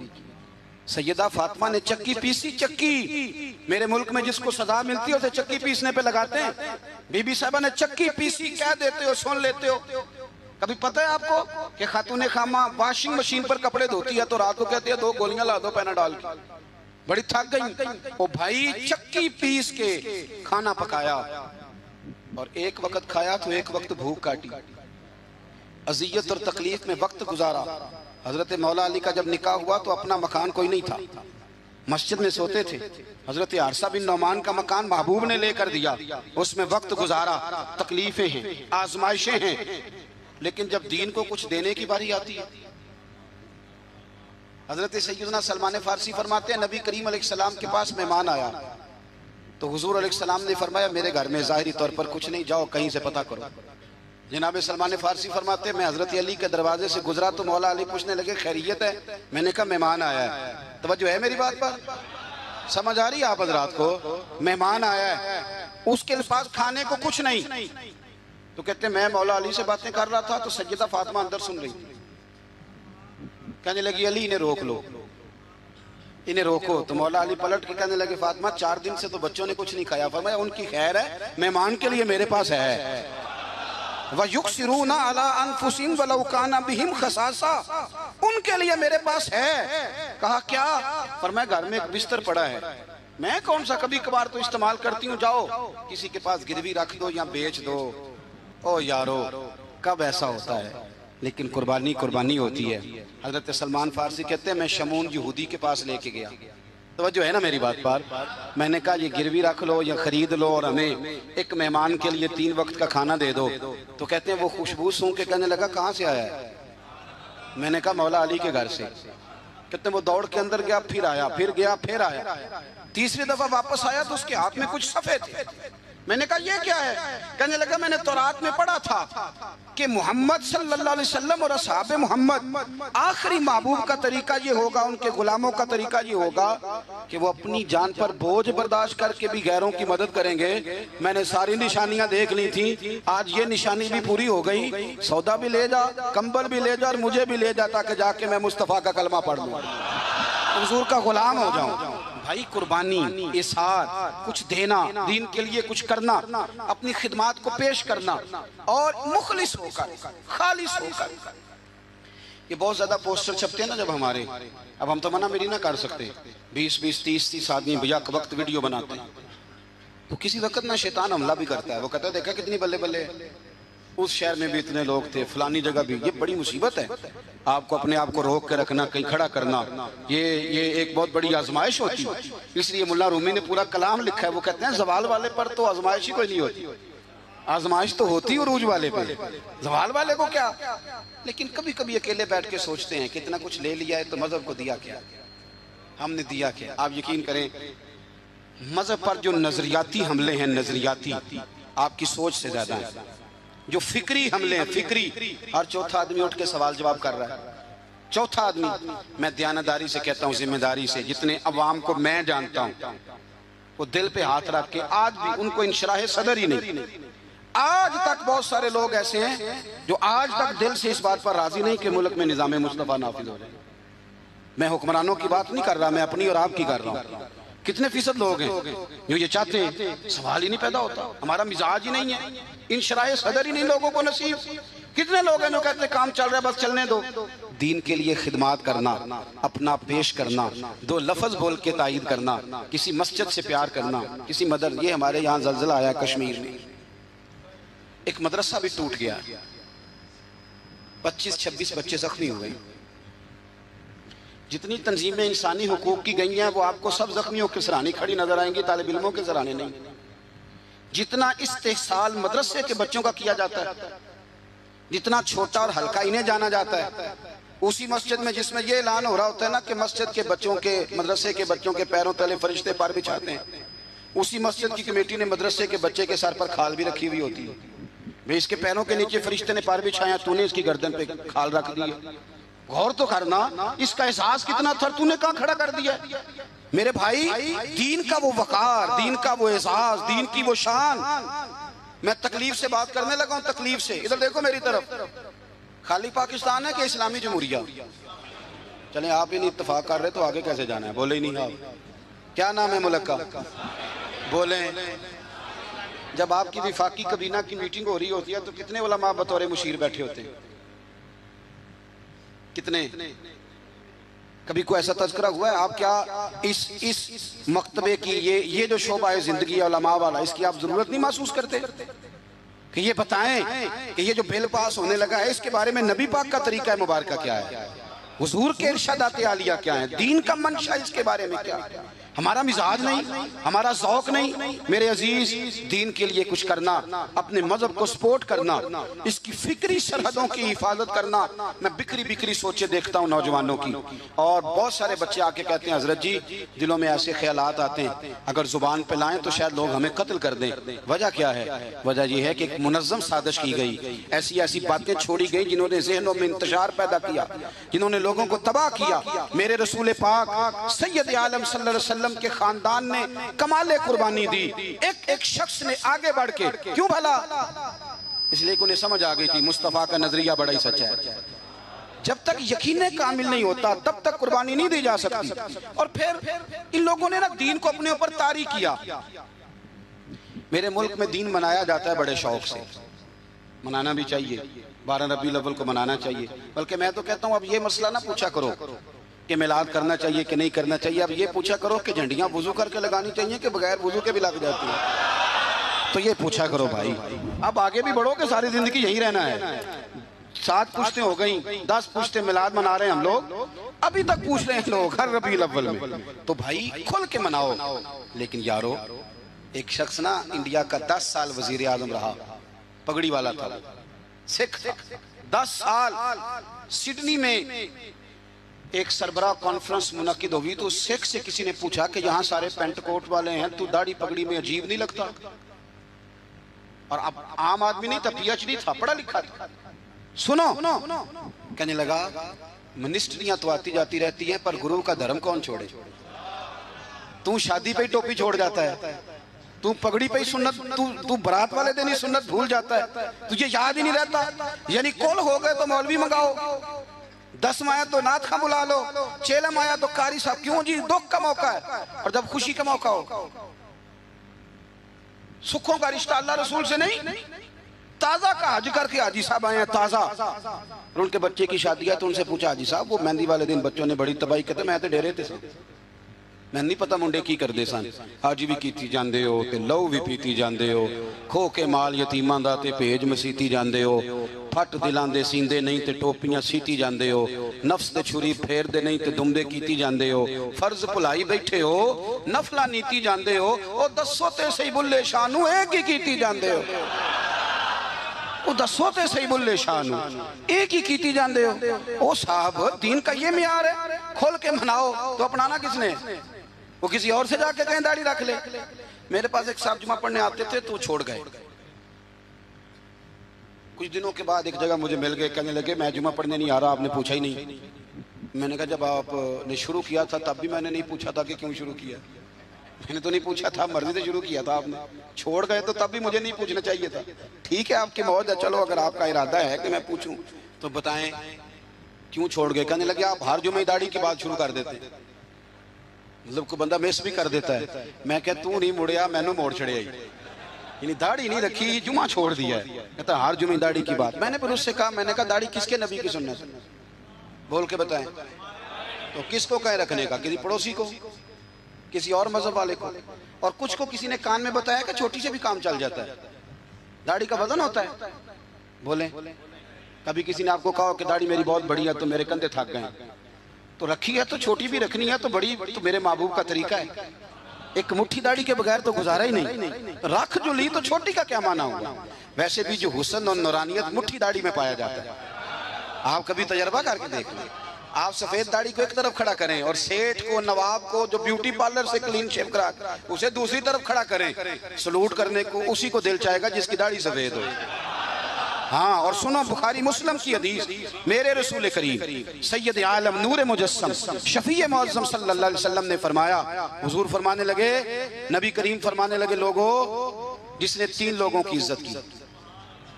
سیدہ فاطمہ نے چکی پیسی، چکی میرے ملک میں جس کو سزا ملتی ہے اسے چکی پیسنے پہ لگاتے ہیں، بی بی صاحبہ نے چکی پیسی، کہہ دیتے ہو سن لیتے ہو۔ کبھی پتہ ہے آپ کو کہ خاتون خامہ واشنگ مشین پر کپڑے دھوتی ہے تو رات کو کہتے ہیں 2 گولیاں لا دو پینا ڈال کے، بڑی تھک گئی، وہ بھائی چکی پیس کے کھانا پکایا، اور ایک وقت کھایا تو ایک وقت بھوک کاٹی، اذیت اور تکلیف میں وقت گزارا۔ حضرت مولا علی کا جب نکاح ہوا تو اپنا مکان کوئی نہیں تھا، مسجد میں سوتے تھے، حضرت عارصہ بن نعمان کا مکان محبوب نے لے کر دیا، اس میں وقت گزارا، تکلیفیں ہیں، آزمائشیں ہیں، لیکن جب دین کو کچھ دینے کی باری آتی ہے، حضرت سیدنا سلمان فارسی فرماتے ہیں نبی کریم علیہ السلام کے پاس مہمان آیا تو حضور علیہ السلام نے فرمایا میرے گھر میں ظاہری طور پر کچھ نہیں، جاؤ کہیں سے پتہ کرو۔ جناب سلمان فارسی فرماتے ہیں میں حضرت علی کے دروازے سے گزرا تو مولا علی پوچھنے لگے خیریت ہے؟ میں نے کہا مہمان آیا ہے۔ توجہ ہے میری بات پر؟ سمجھ آ رہی ہے آپ حضرات کو؟ مہمان آیا ہے، اس کے پاس کھانے کو کچھ نہیں، تو کہتے ہیں میں مولا علی سے باتیں کر رہا تھا تو سیدہ فاطمہ اندر سن رہی تھی، کہنے لگی علی انہیں روک لو، انہیں روکو۔ تو مولا علی پلٹ کے کہنے لگے فاطمہ 4 دن سے تو بچوں نے کچھ نہیں کھایا، فرمایا ان کی خیر ہے، مہمان کے لیے میرے پاس ہے۔ وَيُقْسِرُونَ عَلَىٰ أَنفُسِهِمْ وَلَوْ كَانَ بِهِمْ خَصَاصَةٌ، ان کے لیے میرے پاس ہے۔ کہا کیا؟ فرمایا گھر میں ایک بستر پڑا ہے، میں کون سا کبھی کبھار تو استعمال کرتی ہوں، جاؤ کسی کے پاس گروی رکھ دو یا بیچ دو۔ او یارو کب ایسا ہوتا ہے، لیکن قربانی ہوتی ہے۔ حضرت سلمان فارسی کہتے ہیں میں شمون یہودی کے پاس لے کے گیا، توجہ ہے نا میری بات پر؟ میں نے کہا یہ گروی رکھ لو یا خرید لو اور ہمیں ایک مہمان کے لیے 3 وقت کا کھانا دے دو۔ تو کہتے ہیں وہ خوشبو سونگ کے کہنے لگا کہاں سے آیا ہے؟ میں نے کہا مولا علی کے گھر سے۔ کہتے ہیں وہ دوڑ کے اندر گیا، پھر آیا، پھر گیا، پھر آیا، تیسری دفعہ واپس آیا تو اس کے ہاتھ میں کچھ صفحے تھے۔ میں نے کہا یہ کیا ہے؟ کہنے لگا میں نے تورات میں پڑھا تھا کہ محمد صلی اللہ علیہ وسلم اور اصحاب محمد آخری محبوب کا طریقہ یہ ہوگا، ان کے غلاموں کا طریقہ یہ ہوگا کہ وہ اپنی جان پر بوجھ برداشت کر کے بھی غیروں کی مدد کریں گے۔ میں نے ساری نشانیاں دیکھ لی تھیں، آج یہ نشانی بھی پوری ہو گئی، سودا بھی لے جا، کمبل بھی لے جا اور مجھے بھی لے جا تاکہ جا کے میں مصطفیٰ کا کلمہ پڑھ لوں، حضور کا غلام ہو جاؤں۔ بھائی قربانی، اظہار، کچھ دینا، دین کے لیے کچھ کرنا، اپنی خدمات کو پیش کرنا اور مخلص ہو کر، خالص ہو کر۔ یہ بہت زیادہ پوسٹر چھپتے ہیں نا جب ہمارے، اب ہم تو منع میری نہ کر سکتے، 20 30 آدمی بیک وقت ویڈیو بناتے ہیں، تو کسی وقت نہ شیطان حملہ بھی کرتا ہے، وہ کہتا ہے دیکھا کتنی بلے بلے، اس شہر میں بھی اتنے لوگ تھے، فلانی جگہ بھی، یہ بڑی مصیبت ہے، آپ کو اپنے آپ کو روک کے رکھنا، کہیں کھڑا کرنا، یہ ایک بہت بڑی آزمائش ہوتی ہے۔ اس لیے مولا رومی نے پورا کلام لکھا ہے، وہ کہتے ہیں زوال والے پر تو آزمائش ہی کوئی نہیں ہوتی، آزمائش تو ہوتی عروج والے پہ، زوال والے کو کیا۔ لیکن کبھی کبھی اکیلے بیٹھ کے سوچتے ہیں کتنا کچھ لے لیا ہے تو مذہب کو دیا کیا، ہم نے دیا کیا۔ آپ یقین کریں مذہب پر جو نظریاتی حملے ہیں، نظریاتی، آپ کی سوچ سے زیادہ ہیں، جو فکری حملے ہیں، فکری، ہر چوتھا آدمی اٹھ کے سوال جواب کر رہا ہے، چوتھا آدمی۔ میں دیانتداری سے کہتا ہوں، ذمہ داری سے، جتنے عوام کو میں جانتا ہوں وہ دل پہ ہاتھ رکھ کے آج بھی ان کو انشراح صدر ہی نہیں، آج تک بہت سارے لوگ ایسے ہیں جو آج تک دل سے اس بات پر راضی نہیں کہ ملک میں نظام مصطفیٰ نافذ ہو جائے۔ میں حکمرانوں کی بات نہیں کر رہا، میں اپنی اور آپ کی کر رہا ہوں۔ کتنے فیصد لوگ ہیں جو یہ چاہتے ہیں؟ سوال ہی نہیں پیدا ہوتا، ہمارا مزاج ہی نہیں ہے، انشراح صدر ہی نہیں لوگوں کو نصیب۔ کتنے لوگ ہیں جو کہتے ہیں کام چل رہا ہے بس چلنے دو۔ دین کے لیے خدمات کرنا، اپنا پیش کرنا، دو لفظ بول کے تائید کرنا، کسی مسجد سے پیار کرنا، کسی مدر، یہ ہمارے یہاں زلزلہ آیا کشمیر میں، ایک مدرسہ بھی ٹوٹ گیا، 25-26 بچے زخمی ہوئے۔ جتنی تنظیمیں انسانی حقوق کی گئی ہیں وہ آپ کو سب زخمیوں کے سرانے کھڑی نظر آئیں گی، طالب علموں کے سرانے نہیں۔ جتنا استحصال مدرسے کے بچوں کا کیا جاتا ہے، جتنا چھوٹا اور ہلکا انہیں جانا جاتا ہے، اسی مسجد میں جس میں یہ اعلان ہو رہا ہوتا ہے نا کہ مسجد کے بچوں کے، مدرسے کے بچوں کے پیروں تلے فرشتے پر بچھاتے ہیں، اسی مسجد کی کمیٹی نے مدرسے کے بچے کے سر پر کھال بھی رکھی ہوئی ہوتی ہے، بھئی اس کے پیروں کے نیچے فرشتے نے پر بچھایا، تو نے اس کی گردن پہ کھال رکھ دی ہے۔ غور تو کرنا، اس کا احساس کتنا تھا، تو نے کہاں کھڑا کر دیا۔ میرے بھائی، دین کا وہ وقار، دین کا وہ احساس، دین کی وہ شان۔ میں تکلیف سے بات کرنے لگا ہوں، تکلیف سے، ادھر دیکھو میری طرف، خالی پاکستان ہے کہ اسلامی جمہوریہ؟ چلیں آپ ہی نہیں اتفاق کر رہے تو آگے کیسے جانا ہے؟ بولے ہی نہیں آپ، کیا نام ہے ملک کا؟ بولیں۔ جب آپ کی وفاقی کابینہ کی میٹنگ ہو رہی ہوتی ہے تو کتنے علماء بطور مشیر بیٹھے ہوتے ہیں؟ کتنے؟ کبھی کوئی ایسا تذکرہ ہوا ہے؟ آپ کیا اس مکتبے کی یہ جو شعبہ زندگی علماء والا، اس کی آپ ضرورت نہیں محسوس کرتے کہ یہ بتائیں کہ یہ جو بل پاس ہونے لگا ہے اس کے بارے میں نبی پاک کا طریقہ مبارکہ کیا ہے، حضور کے ارشادات عالیہ کیا ہیں، دین کا منشا اس کے بارے میں کیا ہے؟ ہمارا مزاج نہیں، ہمارا ذوق نہیں۔ میرے عزیز، دین کے لیے کچھ کرنا، اپنے مذہب کو سپورٹ کرنا، اس کی فکری سرحدوں کی حفاظت کرنا۔ میں بکری سوچے دیکھتا ہوں نوجوانوں کی، اور بہت سارے بچے آ کے کہتے ہیں حضرت جی دلوں میں ایسے خیالات آتے ہیں اگر زبان پہ لائیں تو شاید لوگ ہمیں قتل کر دیں۔ وجہ کیا ہے؟ وجہ یہ ہے کہ ایک منظم سازش کی گئی، ایسی باتیں چھوڑی گئی جنہوں نے ذہنوں میں انتشار پیدا کیا، جنہوں نے لوگوں کو تباہ کیا۔ میرے رسول پاک سید عالم صلی اللہ علیہ وسلم کے خاندان نے کمال قربانی دی، ایک شخص نے آگے بڑھ کے، کیوں بھلا؟ اس لیے انہیں سمجھ آ گئی تھی مصطفیٰ کا نظریہ بڑا ہی سچا ہے۔ جب تک یقین کامل نہیں ہوتا تب تک قربانی نہیں دی جا سکتی۔ اور پھر ان لوگوں نے نا دین کو اپنے اوپر طاری کیا۔ میرے ملک میں دین منایا جاتا ہے بڑے شوق سے، منانا بھی چاہیے، 12 ربیع الاول کو منانا چاہیے، بلکہ میں تو کہتا ہوں اب یہ مسئلہ نہ پوچھا کرو کہ میلاد کرنا چاہیے کہ نہیں کرنا چاہیے، اب یہ پوچھا کرو کہ جھنڈیاں وضو کر کے لگانی چاہیے کہ بغیر وضو کے بھی لگ جاتی ہیں، تو یہ پوچھا کرو بھائی۔ اب آگے بھی بڑھو کہ ساری زندگی یہی رہنا ہے؟ 7 پوچھتے ہو گئیں، 10 پوچھتے میلاد منا رہے ہیں ہم لوگ، ابھی تک پوچھ رہے ہیں لوگ ہر ربیع الاول میں، تو بھائی کھل کے مناؤ۔ لیکن یارو، ایک شخص نا انڈیا کا 10 سال وزیر اعظم رہا، پگڑی والا تھا، سکھ تھا، 10 سال۔ سڈنی میں ایک سربراہ کانفرنس منعقد ہوئی تو سکھ سے کسی نے پوچھا کہ یہاں سارے پینٹ کوٹ والے ہیں، تو داڑھی پگڑی میں عجیب نہیں لگتا؟ اور اب عام آدمی نہیں تھا، پی ایچ ڈی تھا، پڑھا لکھا تھا۔ سنو، کہنے لگا منسٹریاں تو آتی جاتی رہتی ہیں پر گرو کا دھرم کون چھوڑے؟ تو شادی پہ ہی ٹوپی چھوڑ جاتا ہے، تو پگڑی پہ ہی سنت، تو برات والے دن ہی سنت بھول جاتا ہے، تجھے یاد ہی نہیں رہتا۔ یعنی کول ہو گئے تو مولوی منگاؤ، 10 آیا تو نعت خواں بلا لو، 6 آیا تو قاری صاحب، کیوں جی دکھ کا موقع ہے، اور جب خوشی کا موقع ہو، سکھوں کا رشتہ اللہ رسول سے نہیں، تازہ کا حج کر کے حاجی صاحب آئے ہیں تازہ، اور ان کے بچے کی شادی ہے تو ان سے پوچھا حاجی صاحب وہ مہندی والے دن بچوں نے بڑی تباہی کہتے میں تے ڈیرے تے سے میں نہیں پتا منڈے کی کر دے سن، حج بھی کیتی جاندے ہو تے لو بھی پیتی جاندے ہو، کھو کے مال یتیماں دا تے بھیج مسیتی جاندے ہو، پھٹ دلان دے سیندے نہیں تے ٹوپیاں سیتی جاندے ہو، نفس دے چھری پھیر دے نہیں تے دمدے کیتی جاندے ہو، فرض پلائی بیٹھے ہو، نفلہ نیتی جاندے ہو، او دسو تے سی بلے شانو ایک ہی کیتی جاندے ہو، او دسو تے سی بلے شانو ایک ہی کیتی جاندے ہو۔ او صاحب دین کا یہ معیار ہے، کھول کے مناؤ تو اپنانا کس نے؟ وہ کسی اور سے جا کے کہیں داڑھی رکھ لے۔ میرے پاس ایک صاحب جمعہ پڑھنے آتے تھے تو چھوڑ گئے، کچھ دنوں کے بعد ایک جگہ مجھے مل گئے، کہنے لگے میں جمعہ پڑھنے نہیں آ رہا، آپ نے پوچھا ہی نہیں۔ میں نے کہا جب آپ نے شروع کیا تھا تب بھی میں نے نہیں پوچھا تھا کہ کیوں شروع کیا، میں نے تو نہیں پوچھا تھا، مرضی سے شروع کیا تھا آپ نے، چھوڑ گئے تو تب بھی مجھے نہیں پوچھنا چاہیے تھا۔ ٹھیک ہے آپ کی موج ہے، چلو اگر آپ کا ارادہ ہے کہ میں پوچھوں تو بتائیں کیوں چھوڑ گئے؟ کہنے لگے آپ ہر جمعہ داڑھی کی بات شروع کر دیتے ہیں، مطلب کوئی بندہ مس بھی کر دیتا ہے۔ میں کہ تو نہیں مڑیا میں نے موڑ چھڑیا ہی، یعنی داڑھی نہیں رکھی جمعہ چھوڑ دیا ہے، کہتا ہر جمعہ داڑھی کی بات۔ میں نے پھر اس سے کہا، میں نے کہا داڑھی کس کے نبی کی سنت ہے بول کے بتائیں، تو کس کو کہیں رکھنے کا؟ کسی پڑوسی کو، کسی اور مذہب والے کو، اور کچھ کو کسی نے کان میں بتایا کہ چھوٹی سے بھی کام چل جاتا ہے، داڑھی کا وزن ہوتا ہے۔ بولیں کبھی کسی نے آپ کو کہا کہ داڑھی میری بہت بڑی ہے تو میرے کندھے تھک گئے، تو رکھی ہے تو چھوٹی بھی رکھنی ہے تو بڑی تو میرے محبوب کا طریقہ ہے، ایک مٹھی داڑھی کے بغیر تو گزارا ہی نہیں، رکھ جو لی تو چھوٹی کا کیا معنی ہوگا؟ ویسے بھی جو حسن اور نورانیت مٹھی داڑھی میں پایا جاتا ہے، آپ کبھی تجربہ کر کے دیکھ لیں۔ آپ سفید داڑھی کو ایک طرف کھڑا کریں اور سیٹھ کو نواب کو جو بیوٹی پارلر سے کلین شیپ کرا اسے دوسری طرف کھڑا کریں، سلوٹ کرنے کو اسی کو دل چاہے گا جس کی داڑھی سفید ہو۔ ہاں اور سنو بخاری مسلم کی حدیث، میرے رسول کریم سید عالم نور مجسم شفیع معظم صلی اللہ علیہ وسلم نے فرمایا، حضور فرمانے لگے، نبی کریم فرمانے لگے، لوگوں جس نے 3 لوگوں کی عزت کی۔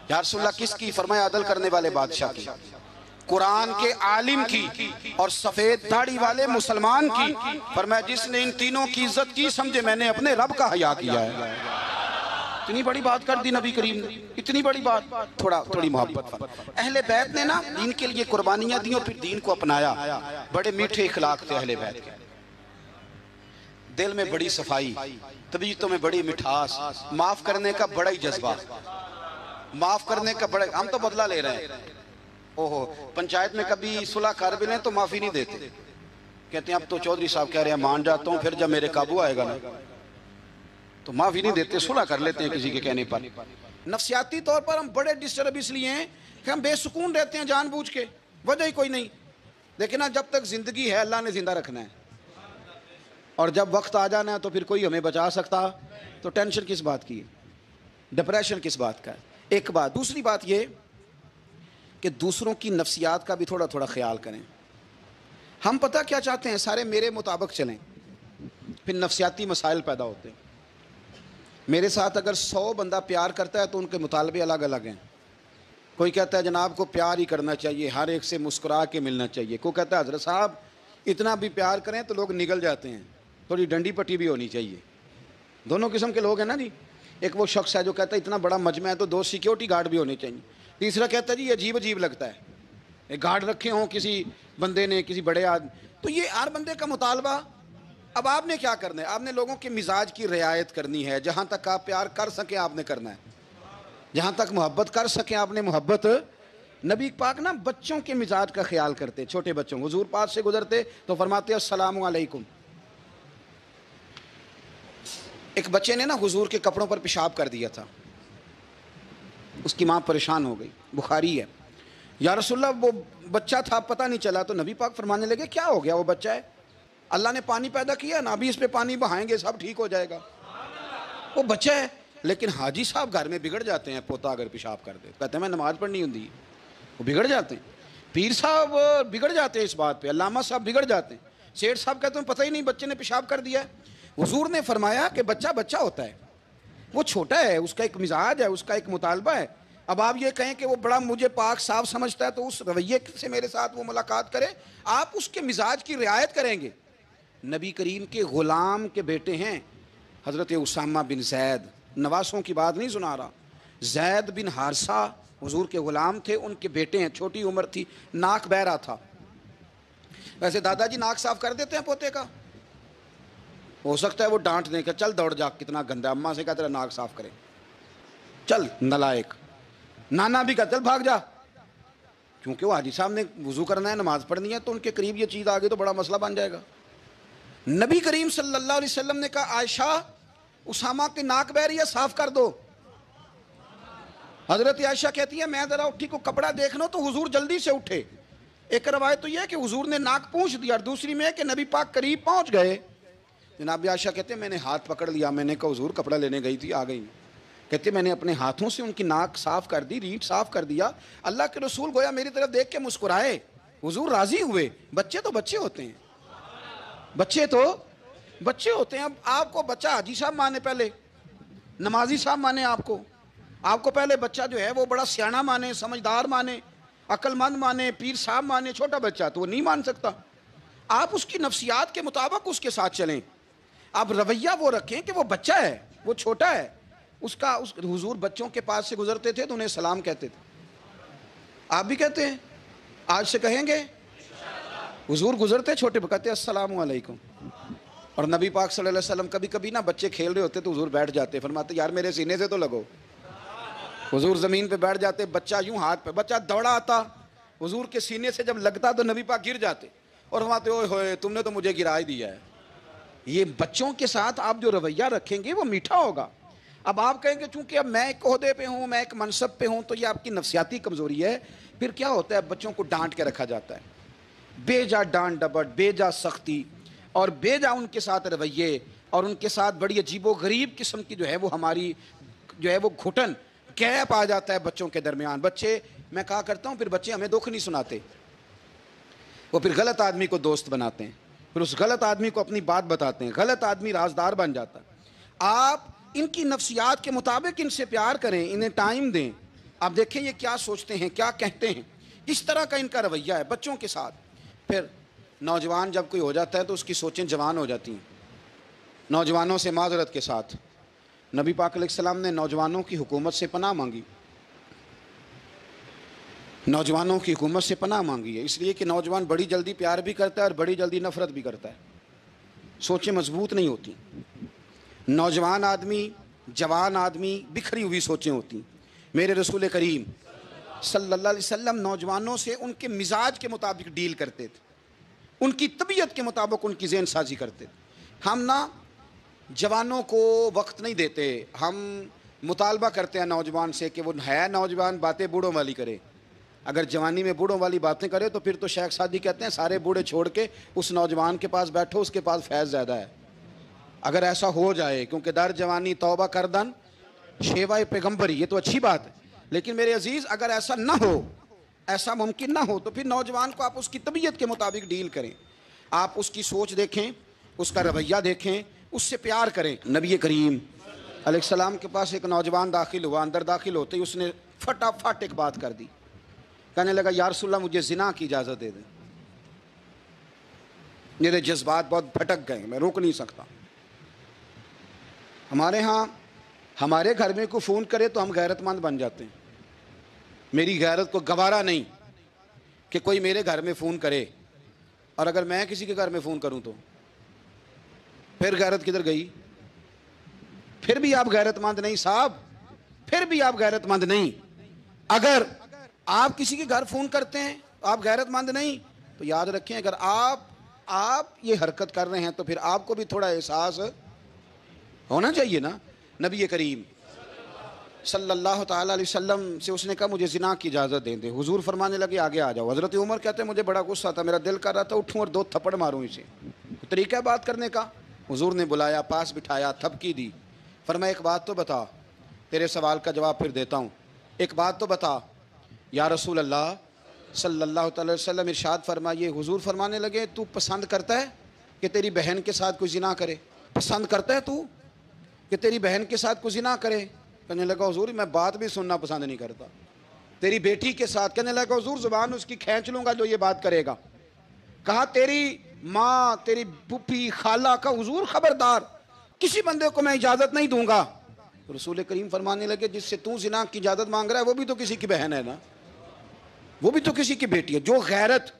یا رسول اللہ کس کی؟ فرمایا عدل کرنے والے بادشاہ کی، قرآن کے عالم کی، اور سفید داڑھی والے مسلمان کی۔ فرمایا جس نے ان تینوں کی عزت کی سمجھے میں نے اپنے رب کا حیا کیا ہے۔ اتنی بڑی بات کر دی نبی کریم نے، اتنی بڑی بات، تھوڑی محبت پر۔ اہل بیت نے نا دین کے لیے قربانیاں دی اور پھر دین کو اپنایا، بڑے میٹھے اخلاق تھے اہل بیت کے، دل میں بڑی صفائی، طبیعتوں میں بڑی مٹھاس، معاف کرنے کا بڑا ہی جذبہ، معاف کرنے کا بڑا، ہم تو بدلہ لے رہے ہیں، اوہو پنچایت میں کبھی صلح کر بھی لیں تو معافی نہیں دیتے، کہتے ہیں اب تو چودھری صاحب کہہ رہے ہیں مان جاتا ہوں، پھر جب میرے قابو آئے گا نا تو معافی نہیں دیتے، صلح کر لیتے ہیں کسی کے کہنے پر۔ نفسیاتی طور پر ہم بڑے ڈسٹرب اس لیے ہیں کہ ہم بے سکون رہتے ہیں جان بوجھ کے، وجہ ہی کوئی نہیں، لیکن جب تک زندگی ہے اللہ نے زندہ رکھنا ہے، اور جب وقت آ جانا ہے تو پھر کوئی ہمیں بچا سکتا، تو ٹینشن کس بات کی ہے، ڈپریشن کس بات کا ہے؟ ایک بات۔ دوسری بات یہ کہ دوسروں کی نفسیات کا بھی تھوڑا تھوڑا خیال کریں۔ ہم پتہ کیا چاہتے ہیں؟ سارے میرے مطابق چلیں، پھر نفسیاتی مسائل پیدا ہوتے ہیں۔ میرے ساتھ اگر 100 بندہ پیار کرتا ہے تو ان کے مطالبے الگ الگ ہیں، کوئی کہتا ہے جناب کو پیار ہی کرنا چاہیے، ہر ایک سے مسکرا کے ملنا چاہیے، کوئی کہتا ہے حضرت صاحب اتنا بھی پیار کریں تو لوگ نگل جاتے ہیں، تھوڑی ڈنڈی پٹی بھی ہونی چاہیے۔ دونوں قسم کے لوگ ہیں نا جی، ایک وہ شخص ہے جو کہتا ہے اتنا بڑا مجمع ہے تو 2 سیکیورٹی گارڈ بھی ہونے چاہیے، تیسرا کہتا ہے جی یہ عجیب عجیب لگتا ہے، ایک گارڈ رکھے ہوں کسی بندے نے، کسی بڑے آدمی، تو یہ ہر بندے کا مطالبہ۔ اب آپ نے کیا کرنا ہے؟ آپ نے لوگوں کے مزاج کی رعایت کرنی ہے، جہاں تک آپ پیار کر سکیں آپ نے کرنا ہے، جہاں تک محبت کر سکیں آپ نے محبت۔ نبی پاک نا بچوں کے مزاج کا خیال کرتے، چھوٹے بچوں، حضور پاس سے گزرتے تو فرماتے السلام علیکم۔ ایک بچے نے نا حضور کے کپڑوں پر پیشاب کر دیا تھا، اس کی ماں پریشان ہو گئی، بخاری ہے، یا رسول اللہ وہ بچہ تھا پتہ نہیں چلا، تو نبی پاک فرمانے لگے کیا ہو گیا، وہ بچہ ہے، اللہ نے پانی پیدا کیا نا، ابھی اس پہ پانی بہائیں گے سب ٹھیک ہو جائے گا، وہ بچہ ہے۔ لیکن حاجی صاحب گھر میں بگڑ جاتے ہیں، پوتا اگر پیشاب کر دے کہتے ہیں میں نماز پڑھنی ہوں، وہ بگڑ جاتے ہیں، پیر صاحب بگڑ جاتے ہیں اس بات پہ، علامہ صاحب بگڑ جاتے ہیں، سیٹھ صاحب کہتے ہیں پتہ ہی نہیں بچے نے پیشاب کر دیا ہے۔ حضور نے فرمایا کہ بچہ بچہ ہوتا ہے، وہ چھوٹا ہے، اس کا ایک مزاج ہے، اس کا ایک مطالبہ ہے۔ اب آپ یہ کہیں کہ وہ بڑا مجھے پاک صاف سمجھتا ہے تو اس رویے سے میرے ساتھ وہ ملاقات کرے، آپ اس کے مزاج کی رعایت کریں گے۔ نبی کریم کے غلام کے بیٹے ہیں حضرت اسامہ بن زید، نواسوں کی بات نہیں سنا رہا، زید بن حارثہ حضور کے غلام تھے، ان کے بیٹے ہیں، چھوٹی عمر تھی، ناک بہ رہا تھا. ویسے دادا جی ناک صاف کر دیتے ہیں پوتے کا؟ ہو سکتا ہے وہ ڈانٹ دیں کہ چل دوڑ جا، کتنا گندا ہے، اماں سے کہا تیرا ناک صاف کرے، چل نالائق. نانا بھی کہا چل بھاگ جا، کیونکہ وہ حاجی صاحب نے وضو کرنا ہے، نماز پڑھنی ہے، تو ان کے قریب یہ چیز آ گئی تو بڑا مسئلہ بن جائے گا. نبی کریم صلی اللہ علیہ وسلم نے کہا عائشہ اسامہ کی ناک بہ رہی ہے، صاف کر دو. حضرت عائشہ کہتی ہے میں ذرا اٹھی کو کپڑا دیکھ لوں تو حضور جلدی سے اٹھے. ایک روایت تو یہ ہے کہ حضور نے ناک پونچھ دیا، اور دوسری میں ہے کہ نبی پاک قریب پہنچ گئے. جناب عائشہ کہتے ہیں میں نے ہاتھ پکڑ لیا، میں نے کہا حضور کپڑا لینے گئی تھی، آ گئی. کہتے میں نے اپنے ہاتھوں سے ان کی ناک صاف کر دی، ریٹ صاف کر دیا. اللہ کے رسول گویا میری طرف دیکھ کے مسکرائے، حضور راضی ہوئے. بچے تو بچے ہوتے ہیں، بچے تو بچے ہوتے ہیں. اب آپ کو بچہ حاجی صاحب مانے، پہلے نمازی صاحب مانے، آپ کو پہلے بچہ جو ہے وہ بڑا سیاںہ مانے، سمجھدار مانے، عقل مند مانے، پیر صاحب مانے. چھوٹا بچہ تو وہ نہیں مان سکتا. آپ اس کی نفسیات کے مطابق اس کے ساتھ چلیں. آپ رویہ وہ رکھیں کہ وہ بچہ ہے، وہ چھوٹا ہے. حضور بچوں کے پاس سے گزرتے تھے تو انہیں سلام کہتے تھے. آپ بھی کہتے ہیں؟ آج سے کہیں گے؟ حضور گزرتے چھوٹے کہتے السلام علیکم. اور نبی پاک صلی اللہ علیہ وسلم کبھی کبھی نا بچے کھیل رہے ہوتے تو حضور بیٹھ جاتے، فرماتے یار میرے سینے سے تو لگو. حضور زمین پہ بیٹھ جاتے، بچہ یوں ہاتھ پہ، بچہ دوڑا آتا، حضور کے سینے سے جب لگتا تو نبی پاک گر جاتے اور فرماتے اوئے ہوئے تم نے تو مجھے گرا ہی دیا ہے. یہ بچوں کے ساتھ آپ جو رویہ رکھیں گے وہ میٹھا ہوگا. اب آپ کہیں گے چونکہ اب میں ایک عہدے پہ ہوں، میں ایک منصب پہ ہوں، تو یہ آپ کی نفسیاتی کمزوری ہے. پھر کیا ہوتا ہے؟ بچوں کو ڈانٹ کے رکھا جاتا ہے، بے جا ڈانٹ ڈپٹ، بے جا سختی، اور بے جا ان کے ساتھ رویے، اور ان کے ساتھ بڑی عجیب و غریب قسم کی جو ہے وہ ہماری جو ہے وہ گھٹن گیپ آ جاتا ہے بچوں کے درمیان. بچے، میں کہا کرتا ہوں، پھر بچے ہمیں دکھ نہیں سناتے، وہ پھر غلط آدمی کو دوست بناتے ہیں، پھر اس غلط آدمی کو اپنی بات بتاتے ہیں، غلط آدمی رازدار بن جاتا ہے. آپ ان کی نفسیات کے مطابق ان سے پیار کریں، انہیں ٹائم دیں. آپ دیکھیں یہ کیا سوچتے ہیں، کیا کہتے ہیں، اس طرح کا ان کا رویہ ہے بچوں کے ساتھ. پھر نوجوان جب کوئی ہو جاتا ہے تو اس کی سوچیں جوان ہو جاتی ہیں. نوجوانوں سے معذرت کے ساتھ نبی پاک علیہ السلام نے نوجوانوں کی حکومت سے پناہ مانگی، نوجوانوں کی حکومت سے پناہ مانگی ہے، اس لیے کہ نوجوان بڑی جلدی پیار بھی کرتا ہے اور بڑی جلدی نفرت بھی کرتا ہے. سوچیں مضبوط نہیں ہوتی. نوجوان آدمی، جوان آدمی، بکھری ہوئی سوچیں ہوتی. میرے رسول کریم صلی اللہ علیہ وسلم نوجوانوں سے ان کے مزاج کے مطابق ڈیل کرتے تھے، ان کی طبیعت کے مطابق ان کی ذہن سازی کرتے تھے. ہم نا جوانوں کو وقت نہیں دیتے، ہم مطالبہ کرتے ہیں نوجوان سے کہ وہ ہے نوجوان، باتیں بوڑھوں والی کرے. اگر جوانی میں بوڑھوں والی باتیں کرے تو پھر تو شیخ سعدی کہتے ہیں سارے بوڑھے چھوڑ کے اس نوجوان کے پاس بیٹھو، اس کے پاس فیض زیادہ ہے. اگر ایسا ہو جائے، کیونکہ در جوانی توبہ کردن شیوہ پیغمبری، یہ تو اچھی بات ہے. لیکن میرے عزیز اگر ایسا نہ ہو، ایسا ممکن نہ ہو، تو پھر نوجوان کو آپ اس کی طبیعت کے مطابق ڈیل کریں. آپ اس کی سوچ دیکھیں، اس کا رویہ دیکھیں، اس سے پیار کریں. نبی کریم علیہ السلام کے پاس ایک نوجوان داخل ہوا، اندر داخل ہوتے ہی اس نے فٹافٹ ایک بات کر دی. کہنے لگا یا رسول اللہ مجھے زنا کی اجازت دے دیں، میرے جذبات بہت بھٹک گئے، میں روک نہیں سکتا. ہمارے ہاں ہمارے گھر میں کوئی فون کرے تو ہم غیرت مند بن جاتے ہیں. میری غیرت کو گوارا نہیں کہ کوئی میرے گھر میں فون کرے، اور اگر میں کسی کے گھر میں فون کروں تو پھر غیرت کدھر گئی؟ پھر بھی آپ غیرت مند نہیں صاحب، پھر بھی آپ غیرت مند نہیں. اگر آپ کسی کے گھر فون کرتے ہیں آپ غیرت مند نہیں، تو یاد رکھیں اگر آپ یہ حرکت کر رہے ہیں تو پھر آپ کو بھی تھوڑا احساس ہونا چاہیے نا. نبی کریم صلی اللہ تعالیٰ علیہ وسلم سے اس نے کہا مجھے زنا کی اجازت دیں دے. حضور فرمانے لگے آگے آ جاؤ. حضرت عمر کہتے ہیں مجھے بڑا غصہ تھا، میرا دل کر رہا تھا اٹھوں اور 2 تھپڑ ماروں اسے. طریقہ بات کرنے کا. حضور نے بلایا، پاس بٹھایا، تھپکی دی. فرمایا ایک بات تو بتا، تیرے سوال کا جواب پھر دیتا ہوں، ایک بات تو بتا. یا رسول اللہ صلی اللہ تعالی وسلم ارشاد فرمائیے. حضور فرمانے لگے تو پسند کرتا ہے کہ تیری بہن کے ساتھ کوئی زنا کرے؟ پسند کرتا ہے تو کہ تیری بہن کے ساتھ کوئی زنا کرے؟ کہنے لگا حضور میں بات بھی سننا پسند نہیں کرتا. تیری بیٹی کے ساتھ؟ کہنے لگا حضور زبان اس کی کھینچ لوں گا جو یہ بات کرے گا. کہا تیری ماں، تیری پھوپھی، خالہ کا؟ حضور خبردار کسی بندے کو میں اجازت نہیں دوں گا رسول کریم فرمانے لگے جس سے تو زنا کی اجازت مانگ رہا ہے وہ بھی تو کسی کی بہن ہے نا، وہ بھی تو کسی کی بیٹی ہے. جو غیرت،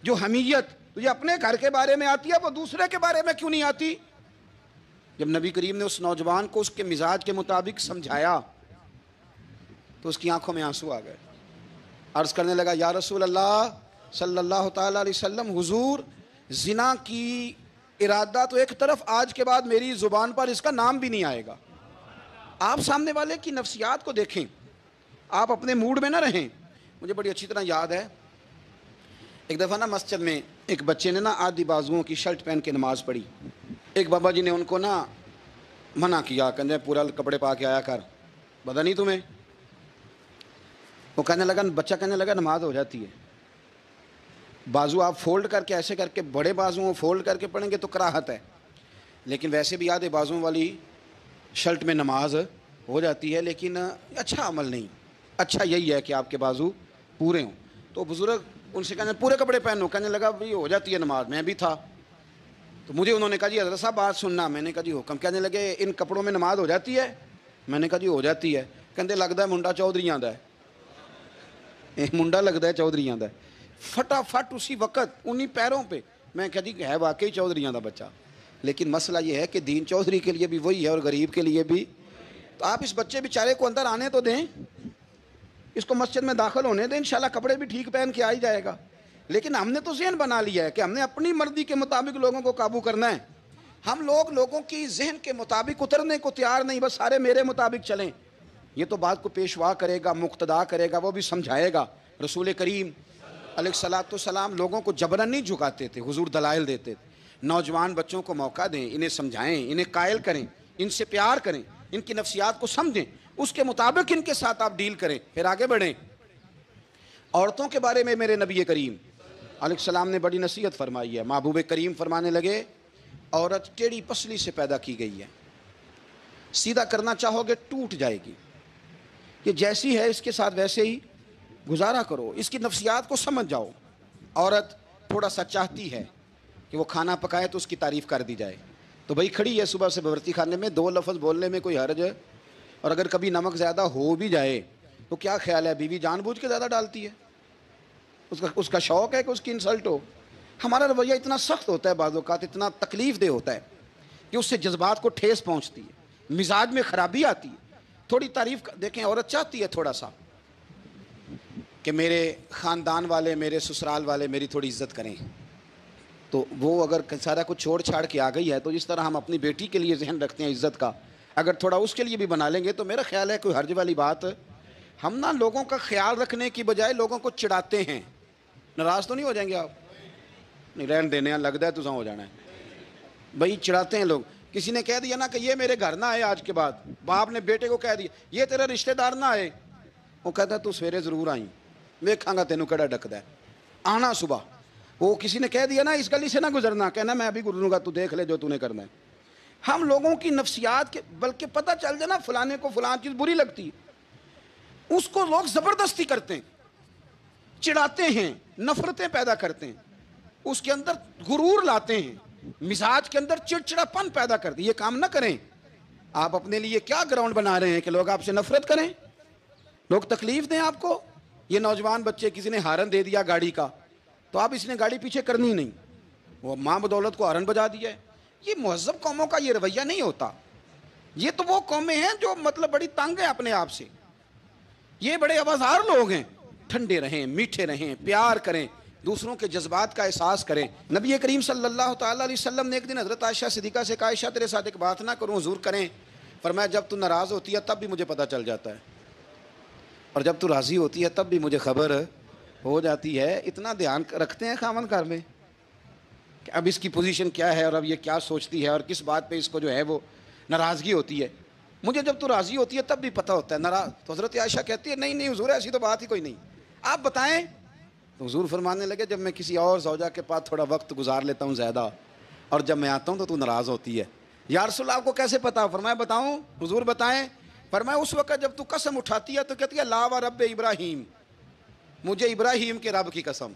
جو حمیت تجھے اپنے گھر کے بارے میں آتی ہے وہ دوسرے کے بارے میں کیوں نہیں آتی؟ جب نبی کریم نے اس نوجوان کو اس کے مزاج کے مطابق سمجھایا تو اس کی آنکھوں میں آنسو آ گئے. عرض کرنے لگا یا رسول اللہ صلی اللہ تعالیٰ علیہ وسلم، حضور زنا کی ارادہ تو ایک طرف، آج کے بعد میری زبان پر اس کا نام بھی نہیں آئے گا. آپ سامنے والے کی نفسیات کو دیکھیں، آپ اپنے موڈ میں نہ رہیں. مجھے بڑی اچھی طرح یاد ہے ایک دفعہ نا مسجد میں ایک بچے نے نا آدھی بازوؤں کی شرٹ پہن کے نماز پڑھی. ایک بابا جی نے ان کو نا منع کیا، کہنے پورا کپڑے پا کے آیا کر، پتہ نہیں تمہیں. وہ کہنے لگا، بچہ کہنے لگا نماز ہو جاتی ہے، بازو آپ فولڈ کر کے ایسے کر کے، بڑے بازوؤں فولڈ کر کے پڑھیں گے تو کراہت ہے، لیکن ویسے بھی آدھے بازوؤں والی شرٹ میں نماز ہو جاتی ہے، لیکن اچھا عمل نہیں. اچھا یہی ہے کہ آپ کے بازو پورے ہوں. تو بزرگ ان سے کہنے پورے کپڑے پہنو، کہنے لگا بھائی ہو جاتی ہے نماز، میں بھی تھا. تو مجھے انہوں نے کہا جی حضرت صاحب بات سننا. میں نے کہا جی حکم. کہنے لگے ان کپڑوں میں نماز ہو جاتی ہے؟ میں نے کہا جی ہو جاتی ہے. کہتے لگتا ہے منڈا چودھریاں دا ہے، منڈا لگتا ہے چودھریاں دا ہے. فٹافٹ اسی وقت انہی پیروں پہ. میں کہا جی ہے واقعی چودھریاں دا بچہ، لیکن مسئلہ یہ ہے کہ دین چودھری کے لیے بھی وہی ہے اور غریب کے لیے بھی. تو آپ اس بچے بیچارے کو اندر آنے تو دیں، اس کو مسجد میں داخل ہونے دیں، انشاءاللہ کپڑے بھی ٹھیک پہن کے آ ہی جائے گا. لیکن ہم نے تو ذہن بنا لیا ہے کہ ہم نے اپنی مرضی کے مطابق لوگوں کو قابو کرنا ہے. ہم لوگوں کی ذہن کے مطابق اترنے کو تیار نہیں، بس سارے میرے مطابق چلیں. یہ تو بات کو پیشوا کرے گا، مقتدا کرے گا، وہ بھی سمجھائے گا. رسول کریم علیہ الصلوۃ والسلام لوگوں کو جبرن نہیں جھکاتے تھے، حضور دلائل دیتے تھے. نوجوان بچوں کو موقع دیں، انہیں سمجھائیں، انہیں قائل کریں، ان سے پیار کریں، ان کی نفسیات کو سمجھیں، اس کے مطابق ان کے ساتھ آپ ڈیل کریں، پھر آگے بڑھیں. عورتوں کے بارے میں میرے نبی کریم علیہ السلام نے بڑی نصیحت فرمائی ہے. محبوب کریم فرمانے لگے عورت ٹیڑھی پسلی سے پیدا کی گئی ہے، سیدھا کرنا چاہو گے ٹوٹ جائے گی. یہ جیسی ہے اس کے ساتھ ویسے ہی گزارا کرو، اس کی نفسیات کو سمجھ جاؤ. عورت تھوڑا سا چاہتی ہے کہ وہ کھانا پکائے تو اس کی تعریف کر دی جائے. تو بھائی کھڑی ہے صبح سے باورچی خانے میں، 2 لفظ بولنے میں کوئی حرج ہے؟ اور اگر کبھی نمک زیادہ ہو بھی جائے تو کیا خیال ہے بیوی جان بوجھ کے زیادہ ڈالتی ہے؟ اس کا شوق ہے کہ اس کی انسلٹ ہو. ہمارا رویہ اتنا سخت ہوتا ہے، بعض اوقات اتنا تکلیف دہ ہوتا ہے کہ اس سے جذبات کو ٹھیس پہنچتی ہے، مزاج میں خرابی آتی ہے. تھوڑی تعریف دیکھیں، عورت چاہتی ہے تھوڑا سا کہ میرے خاندان والے، میرے سسرال والے میری تھوڑی عزت کریں. تو وہ اگر سارا کچھ چھوڑ چھاڑ کے آ گئی ہے تو جس طرح ہم اپنی بیٹی کے لیے ذہن رکھتے ہیں عزت کا، اگر تھوڑا اس کے لیے بھی بنا لیں گے تو میرا خیال ہے کوئی حرج والی بات. ہم نا لوگوں کا خیال رکھنے کی بجائے لوگوں کو چڑھاتے ہیں. ناراض تو نہیں ہو جائیں گے آپ؟ نہیں رہن دینے، لگتا ہے تو ہو جانا ہے بھائی. چڑھاتے ہیں لوگ. کسی نے کہہ دیا نا کہ یہ میرے گھر نہ آئے آج کے بعد، باپ نے بیٹے کو کہہ دیا یہ تیرے رشتہ دار نہ آئے، وہ کہتا ہے تو سویرے ضرور آئی، ویکھاں گا تینوں کیڑا ڈکدا ہے، آنا صبح. وہ کسی نے کہہ دیا نا اس گلی سے نہ گزرنا، کہنا میں ابھی گزروں گا، تو دیکھ لے جو تو نے کرنا ہے. ہم لوگوں کی نفسیات کے، بلکہ پتہ چل جائے نا فلانے کو فلان چیز بری لگتی ہے، اس کو لوگ زبردستی کرتے ہیں، چڑھاتے ہیں، نفرتیں پیدا کرتے ہیں، اس کے اندر غرور لاتے ہیں، مزاج کے اندر چڑچڑاپن پیدا کرتے ہیں. یہ کام نہ کریں. آپ اپنے لیے کیا گراؤنڈ بنا رہے ہیں کہ لوگ آپ سے نفرت کریں، لوگ تکلیف دیں آپ کو. یہ نوجوان بچے کسی نے ہارن دے دیا گاڑی کا تو آپ اس نے گاڑی پیچھے کرنی نہیں، وہ ماں بدولت کو ہارن بجا دیا ہے. یہ مہذب قوموں کا یہ رویہ نہیں ہوتا. یہ تو وہ قومیں ہیں جو مطلب بڑی تنگ ہیں اپنے آپ سے، یہ بڑے آوازار لوگ ہیں. ٹھنڈے رہیں، میٹھے رہیں، پیار کریں، دوسروں کے جذبات کا احساس کریں. نبی کریم صلی اللہ تعالیٰ علیہ وسلم نے ایک دن حضرت عائشہ صدیقہ سے کہا عائشہ تیرے ساتھ ایک بات نہ کروں، حضور کریں. فرمایا جب تو ناراض ہوتی ہے تب بھی مجھے پتہ چل جاتا ہے، اور جب تو راضی ہوتی ہے تب بھی مجھے خبر ہو جاتی ہے. اتنا دھیان رکھتے ہیں خاوند گھر میں کہ اب اس کی پوزیشن کیا ہے اور اب یہ کیا سوچتی ہے اور کس بات پہ اس کو جو ہے وہ ناراضگی ہوتی ہے. مجھے جب تو راضی ہوتی ہے تب بھی پتہ ہوتا ہے ناراض. تو حضرت عائشہ کہتی ہے نہیں حضور ایسی تو بات ہی کوئی نہیں، آپ بتائیں. تو حضور فرمانے لگے جب میں کسی اور زوجہ کے پاس تھوڑا وقت گزار لیتا ہوں زیادہ، اور جب میں آتا ہوں تو ناراض ہوتی ہے. یا رسول اللہ آپ کو کیسے پتا؟ فرمایا بتاؤں حضور بتائیں. فرمایا اس وقت جب تو قسم اٹھاتی ہے تو کہتی ہے لا و رب ابراہیم، مجھے ابراہیم کے رب کی قسم.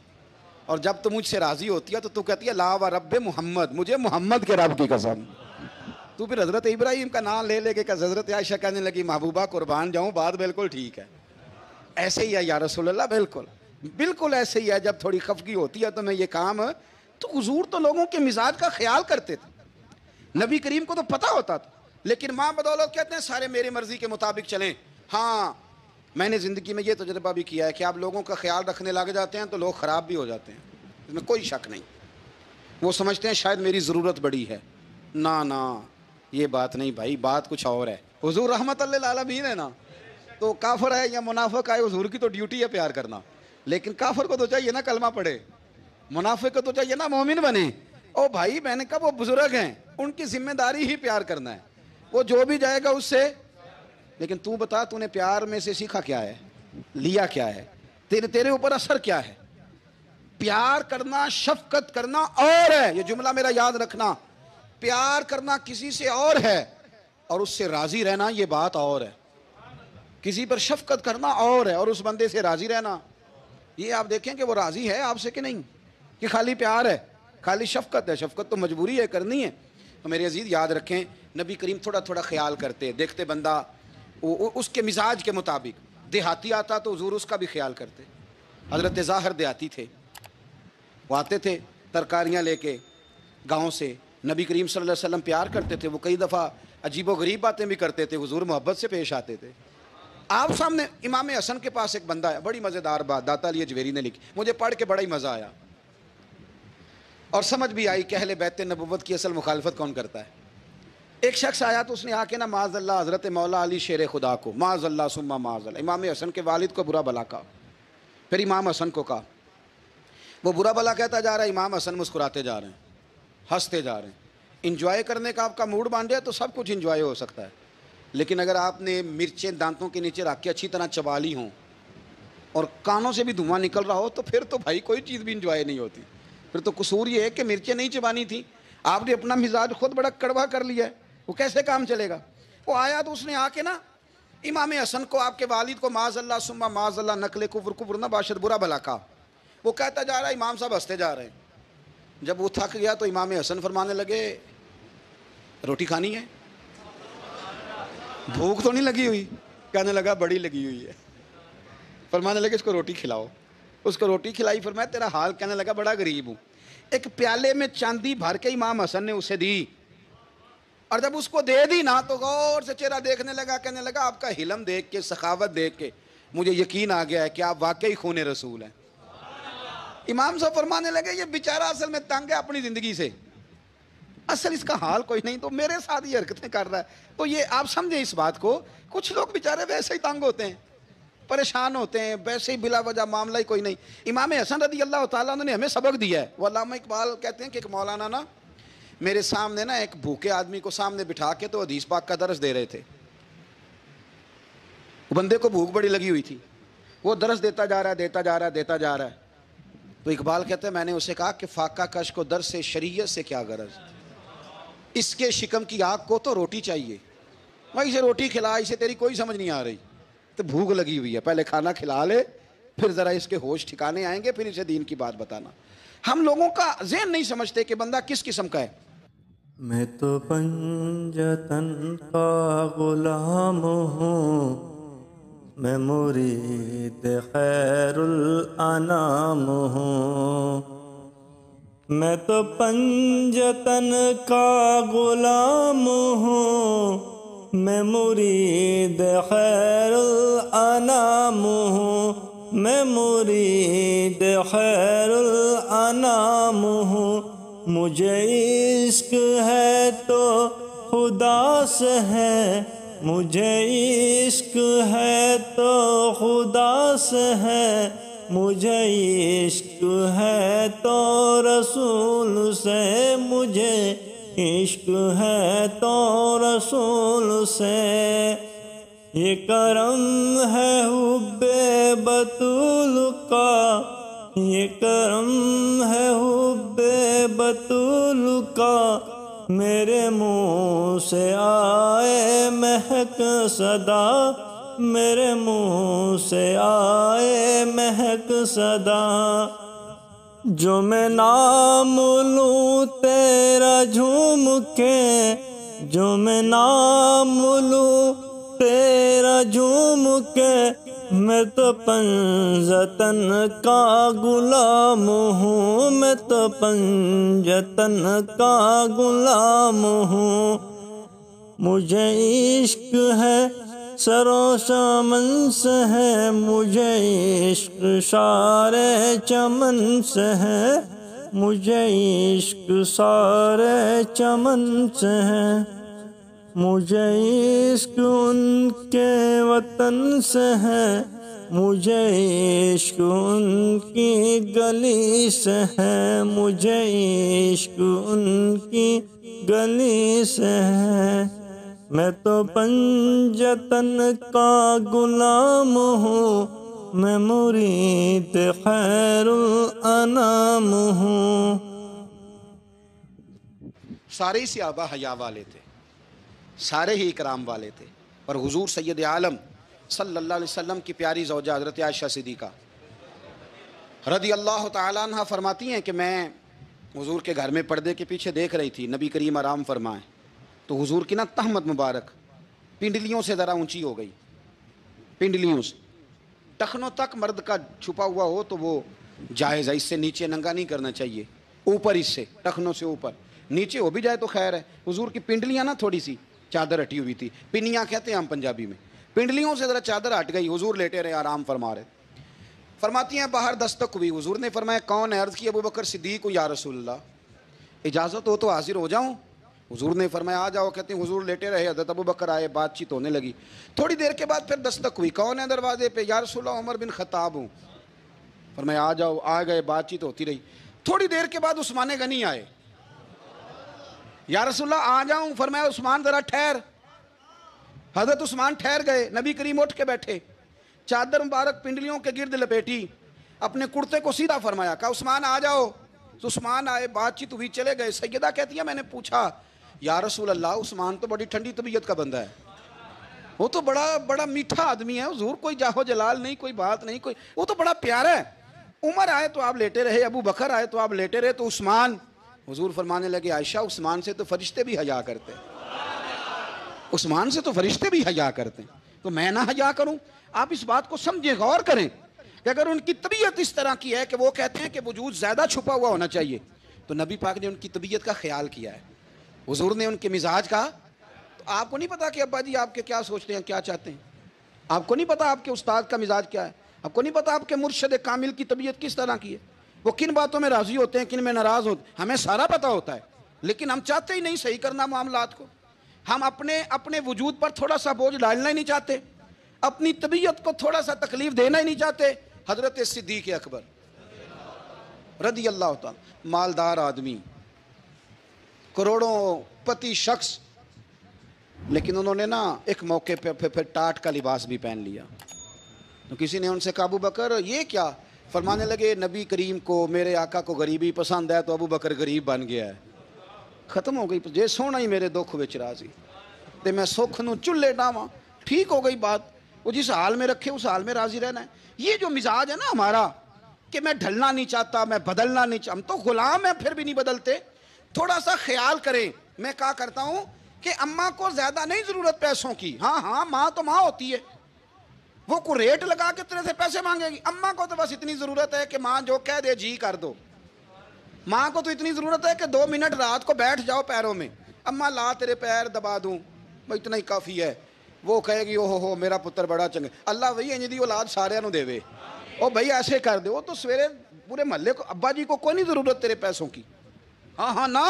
اور جب تو مجھ سے راضی ہوتی ہے تو کہتی ہے لا و رب محمد، مجھے محمد کے رب کی قسم. تو پھر حضرت ابراہیم کا نام لے لے کے حضرت عائشہ کہنے لگی محبوبہ قربان جاؤں، بات بالکل ٹھیک ہے، ایسے ہی ہے یا رسول اللہ، بالکل ایسے ہی ہے. جب تھوڑی خفگی ہوتی ہے تو میں یہ کام، تو حضور تو لوگوں کے مزاج کا خیال کرتے تھے، نبی کریم کو تو پتہ ہوتا تھا، لیکن ماں بدولت کہتے ہیں سارے میرے مرضی کے مطابق چلیں. ہاں میں نے زندگی میں یہ تجربہ بھی کیا ہے کہ آپ لوگوں کا خیال رکھنے لگ جاتے ہیں تو لوگ خراب بھی ہو جاتے ہیں، اس میں کوئی شک نہیں. وہ سمجھتے ہیں شاید میری ضرورت بڑی ہے، نہ یہ بات نہیں بھائی، بات کچھ اور ہے. حضور رحمت اللہ للعالمین ہے نا، تو کافر ہے یا منافق ہے، حضور کی تو ڈیوٹی ہے پیار کرنا، لیکن کافر کو تو چاہیے نا کلمہ پڑھے، منافق کو تو چاہیے نا مومن بنے. او بھائی میں نے کہا وہ بزرگ ہیں، ان کی ذمہ داری ہی پیار کرنا ہے، وہ جو بھی جائے گا اس سے. لیکن تو بتا تو نے پیار میں سے سیکھا کیا ہے، لیا کیا ہے، تیرے اوپر اثر کیا ہے؟ پیار کرنا، شفقت کرنا اور ہے، یہ جملہ میرا یاد رکھنا، پیار کرنا کسی سے اور ہے اور اس سے راضی رہنا یہ بات اور ہے. کسی پر شفقت کرنا اور ہے اور اس بندے سے راضی رہنا، یہ آپ دیکھیں کہ وہ راضی ہے آپ سے کہ نہیں، کہ خالی پیار ہے، خالی شفقت ہے. شفقت تو مجبوری ہے، کرنی ہے. تو میرے عزیز یاد رکھیں، نبی کریم تھوڑا تھوڑا خیال کرتے، دیکھتے بندہ اس کے مزاج کے مطابق، دیہاتی آتا تو حضور اس کا بھی خیال کرتے. حضرت ظاہر دیہاتی تھے، وہ آتے تھے ترکاریاں لے کے گاؤں سے، نبی کریم صلی اللہ علیہ وسلم پیار کرتے تھے، وہ کئی دفعہ عجیب و غریب باتیں بھی کرتے تھے، حضور محبت سے پیش آتے تھے. آپ سامنے امام حسن کے پاس ایک بندہ ہے، بڑی مزیدار بات داتا علی اجویری نے لکھی، مجھے پڑھ کے بڑا ہی مزہ آیا اور سمجھ بھی آئی کہ اہل بیت نبوت کی اصل مخالفت کون کرتا ہے. ایک شخص آیا تو اس نے آ کے نا معاذ اللہ حضرت مولا علی شیر خدا کو، معاذ اللہ ثم معاذ اللہ، امام حسن کے والد کو برا بلا کہا. پھر امام حسن کو کہا، وہ برا بلا کہتا جا رہا ہے، امام حسن مسکراتے جا رہے ہیں، ہنستے جا رہے ہیں. انجوائے کرنے کا آپ کا موڈ بن جائے تو سب کچھ انجوائے ہو سکتا ہے، لیکن اگر آپ نے مرچیں دانتوں کے نیچے رکھ کے اچھی طرح چبا لی ہوں اور کانوں سے بھی دھواں نکل رہا ہو تو پھر تو بھائی کوئی چیز بھی انجوائے نہیں ہوتی. پھر تو قصور یہ ہے کہ مرچیں نہیں چبانی تھی، آپ نے اپنا مزاج خود بڑا کڑوا کر لیا ہے، وہ کیسے کام چلے گا. وہ آیا تو اس نے آ کے نا امام حسن کو، آپ کے والد کو، معاذ اللہ ثم معاذ اللہ، نقل کفر نہ باشد، برا بلا کہا. وہ کہتا جا رہا ہے، امام صاحب ہنستے جا رہے ہیں. جب وہ تھک گیا تو امام حسن فرمانے لگے روٹی کھانی ہے، بھوک تو نہیں لگی ہوئی؟ کہنے لگا بڑی لگی ہوئی ہے. فرمانے لگے اس کو روٹی کھلاؤ. اس کو روٹی کھلائی. فرمایا تیرا حال؟ کہنے لگا بڑا غریب ہوں. ایک پیالے میں چاندی بھر کے امام حسن نے اسے دی، اور جب اس کو دے دی نا تو غور سے چہرہ دیکھنے لگا، کہنے لگا آپ کا حلم دیکھ کے، سخاوت دیکھ کے مجھے یقین آ گیا ہے کہ آپ واقعی خون رسول ہیں. امام صاحب فرمانے لگے یہ بیچارہ اصل میں تنگ ہے اپنی زندگی سے، اصل اس کا حال کوئی نہیں، تو میرے ساتھ یہ حرکتیں کر رہا ہے. تو یہ آپ سمجھیں اس بات کو، کچھ لوگ بیچارے ویسے ہی تنگ ہوتے ہیں، پریشان ہوتے ہیں، ویسے ہی بلا وجہ معاملہ ہی کوئی نہیں. امام حسن رضی اللہ تعالیٰ عنہ نے ہمیں سبق دیا ہے. وہ علامہ اقبال کہتے ہیں کہ ایک مولانا نا میرے سامنے نا ایک بھوکے آدمی کو سامنے بٹھا کے تو حدیث پاک کا درس دے رہے تھے. بندے کو بھوک بڑی لگی ہوئی تھی، وہ درس دیتا جا رہا ہے. تو اقبال کہتے ہیں میں نے اسے کہا کہ فاقہ کش کو درس سے شریعت سے کیا غرض، اس کے شکم کی آگ کو تو روٹی چاہیے، میں اسے روٹی کھلا، اسے تیری کوئی سمجھ نہیں آ رہی، تو بھوک لگی ہوئی ہے، پہلے کھانا کھلا لے پھر ذرا اس کے ہوش ٹھکانے آئیں گے، پھر اسے دین کی بات بتانا. ہم لوگوں کا ذہن نہیں سمجھتے کہ بندہ کس قسم کا ہے. میں تو پنجتن کا غلام ہوں، میں مرید خیر الانام ہوں. میں تو پنجتن کا غلام ہوں، میں مرید خیر الانام ہوں، میں مرید خیر الانام ہوں. مجھے عشق ہے تو خدا سے ہے، مجھے عشق ہے تو خدا سے ہے، مجھے عشق ہے تو رسول سے، مجھے عشق ہے تو رسول سے. یہ کرم ہے حب بطول کا، یہ کرم ہے حب بطول کا، میرے منہ سے آئے مہک صدا، میرے منہ سے آئے مہک صدا. جو میں نام لوں تیرا جھوم کے، جو میں نام لوں تیرا جھوم کے، میں تو پنجتن کا غلام ہوں، میں تو پنجتن کا غلام ہوں۔ مجھے عشق ہے سرو چمن سے ہے، مجھے عشق سارے چمن سے ہے، مجھے عشق سارے چمن سے ہے، مجھے عشق ان کے وطن سے ہے، مجھے عشق ان کی گلی سے ہے، مجھے عشق ان کی گلی سے ہے۔ میں تو پنجتن کا غلام ہوں، میں مرید خیر الانام ہوں۔ سارے ہی صحابہ حیا والے تھے، سارے ہی اکرام والے تھے، اور حضور سید عالم صلی اللہ علیہ وسلم کی پیاری زوجہ حضرت عائشہ صدیقہ رضی اللہ تعالیٰ عنہ فرماتی ہیں کہ میں حضور کے گھر میں پردے کے پیچھے دیکھ رہی تھی، نبی کریم آرام فرمائیں تو حضور کی نا تہمت مبارک پنڈلیوں سے ذرا اونچی ہو گئی، پنڈلیوں سے ٹخنوں تک مرد کا چھپا ہوا ہو تو وہ جائز ہے، اس سے نیچے ننگا نہیں کرنا چاہیے، اوپر اس سے ٹخنوں سے اوپر، نیچے ہو بھی جائے تو خیر ہے۔ حضور کی پنڈلیاں نا تھوڑی سی چادر ہٹی ہوئی تھی، پنیاں کہتے ہیں ہم پنجابی میں، پنڈلیوں سے ذرا چادر ہٹ گئی، حضور لیٹے رہے آرام فرما رہے۔ فرماتی ہیں باہر دستک ہوئی، حضور نے فرمایا کون ہے؟ عرض کی ابو بکر صدیق ہوں یا رسول اللہ، اجازت ہو تو حاضر ہو جاؤں؟ حضور نے فرمایا آ جاؤ۔ کہتے ہیں حضور لیٹے رہے، حضرت ابو بکر آئے، بات چیت ہونے لگی، تھوڑی دیر کے بعد پھر دستک ہوئی، کون ہے دروازے پہ؟ یا رسول اللہ عمر بن خطاب ہوں۔ فرمایا آ جاؤ، آ گئے، بات چیت ہوتی رہی، تھوڑی دیر کے بعد عثمان غنی آئے، یا رسول اللہ آ جاؤں؟ فرمایا عثمان ذرا ٹھہر۔ حضرت عثمان ٹھہر گئے، نبی کریم اٹھ کے بیٹھے، چادر مبارک پنڈلیوں کے گرد لپیٹی، اپنے کرتے کو سیدھا فرمایا، کہا عثمان آ جاؤ۔ تو عثمان آئے، بات چیت ہوئی، چلے گئے۔ سیدہ کہتی ہے میں نے پوچھا یا رسول اللہ عثمان تو بڑی ٹھنڈی طبیعت کا بندہ ہے، وہ تو بڑا میٹھا آدمی ہے حضور، کوئی جاہو جلال نہیں، کوئی بات نہیں، کوئی، وہ تو بڑا پیارا ہے۔ عمر آئے تو آپ لیٹے رہے، ابو بکر آئے تو آپ لیٹے رہے، تو عثمان؟ حضور فرمانے لگے عائشہ عثمان سے تو فرشتے بھی حیا کرتے ہیں، عثمان سے تو فرشتے بھی حیا کرتے ہیں، تو میں نہ حیا کروں؟ آپ اس بات کو سمجھیں، غور کریں کہ اگر ان کی طبیعت اس طرح کی ہے کہ وہ کہتے ہیں کہ وجود زیادہ چھپا ہوا ہونا چاہیے، تو نبی پاک نے ان کی طبیعت کا خیال کیا ہے، حضور نے ان کے مزاج کا، تو آپ کو نہیں پتا کہ ابا جی آپ کے کیا سوچتے ہیں، کیا چاہتے ہیں؟ آپ کو نہیں پتا آپ کے استاد کا مزاج کیا ہے؟ آپ کو نہیں پتا آپ کے مرشد کامل کی طبیعت کس طرح کی ہے؟ وہ کن باتوں میں راضی ہوتے ہیں، کن میں ناراض ہوتے ہیں، ہمیں سارا پتا ہوتا ہے، لیکن ہم چاہتے ہی نہیں صحیح کرنا معاملات کو، ہم اپنے وجود پر تھوڑا سا بوجھ ڈالنا ہی نہیں چاہتے، اپنی طبیعت کو تھوڑا سا تکلیف دینا ہی نہیں چاہتے۔ حضرت صدیق اکبر رضی اللہ تعالی، مالدار آدمی، کروڑوں پتی شخص، لیکن انہوں نے نا ایک موقع پہ پھر ٹاٹ کا لباس بھی پہن لیا، تو کسی نے ان سے کہا ابو بکر یہ کیا؟ فرمانے لگے نبی کریم کو، میرے آقا کو غریبی پسند ہے، تو ابو بکر غریب بن گیا ہے، ختم ہو گئی، جے سونا ہی میرے دکھ وچ راضی تے میں سکھ نو چلے ڈاواں، ٹھیک ہو گئی بات، وہ جس حال میں رکھے اس حال میں راضی رہنا ہے۔ یہ جو مزاج ہے نا ہمارا کہ میں ڈھلنا نہیں چاہتا، میں بدلنا نہیں چاہتا، ہم تو غلام ہیں پھر بھی نہیں بدلتے، تھوڑا سا خیال کریں۔ میں کہا کرتا ہوں کہ اماں کو زیادہ نہیں ضرورت پیسوں کی، ہاں ماں تو ماں ہوتی ہے، وہ کو ریٹ لگا کے تیرے سے پیسے مانگے گی، اماں کو تو بس اتنی ضرورت ہے کہ ماں جو کہہ دے جی کر دو، ماں کو تو اتنی ضرورت ہے کہ 2 منٹ رات کو بیٹھ جاؤ پیروں میں، اماں لا تیرے پیر دبا دوں، بھائی اتنا ہی کافی ہے، وہ کہے گی او ہو میرا پتر بڑا چنگا، اللہ وہی انج دی اولاد سارے نو دے وے، او بھائی ایسے کر دے، وہ تو سویرے پورے محلے کو، ابا جی کو کوئی نہیں ضرورت تیرے پیسوں کی، ہاں نا،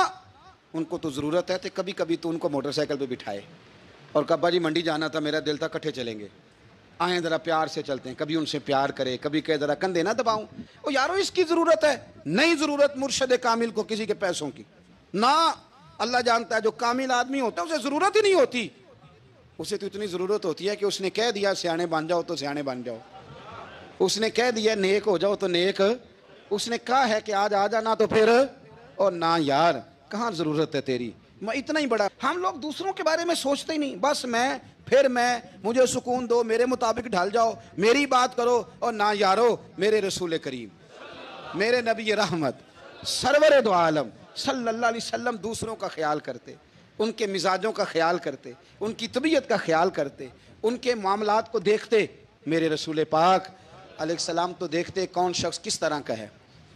ان کو تو ضرورت ہے، تو کبھی کبھی تو ان کو موٹر سائیکل پہ بٹھائے اور کہ ابا جی منڈی جانا تھا، میرا دل تھا کٹھے چلیں گے، آئیں ذرا پیار سے چلتے ہیں، کبھی ان سے پیار کرے، کبھی کہے ذرا کندھے نہ دباؤں، او یارو اس کی ضرورت ہے، نہیں ضرورت مرشد کامل کو کسی کے پیسوں کی، نہ، اللہ جانتا ہے جو کامل آدمی ہوتا ہے اسے ضرورت ہی نہیں ہوتی، اسے تو اتنی ضرورت ہوتی ہے کہ اس نے کہہ دیا سیانے بن جاؤ تو سیانے بن جاؤ، اس نے کہہ دیا نیک ہو جاؤ تو نیک، اس نے کہا ہے کہ آج آ جانا تو پھر، اور نہ یار کہاں ضرورت ہے تیری، میں اتنا ہی بڑا، ہم لوگ دوسروں کے بارے میں سوچتے ہی نہیں، بس میں مجھے سکون دو، میرے مطابق ڈھل جاؤ، میری بات کرو، اور نہ یارو میرے رسول کریم، میرے نبی رحمت سرور دو عالم صلی اللہ علیہ وسلم دوسروں کا خیال کرتے، ان کے مزاجوں کا خیال کرتے، ان کی طبیعت کا خیال کرتے، ان کے معاملات کو دیکھتے۔ میرے رسول پاک علیہ السلام تو دیکھتے کون شخص کس طرح کا ہے،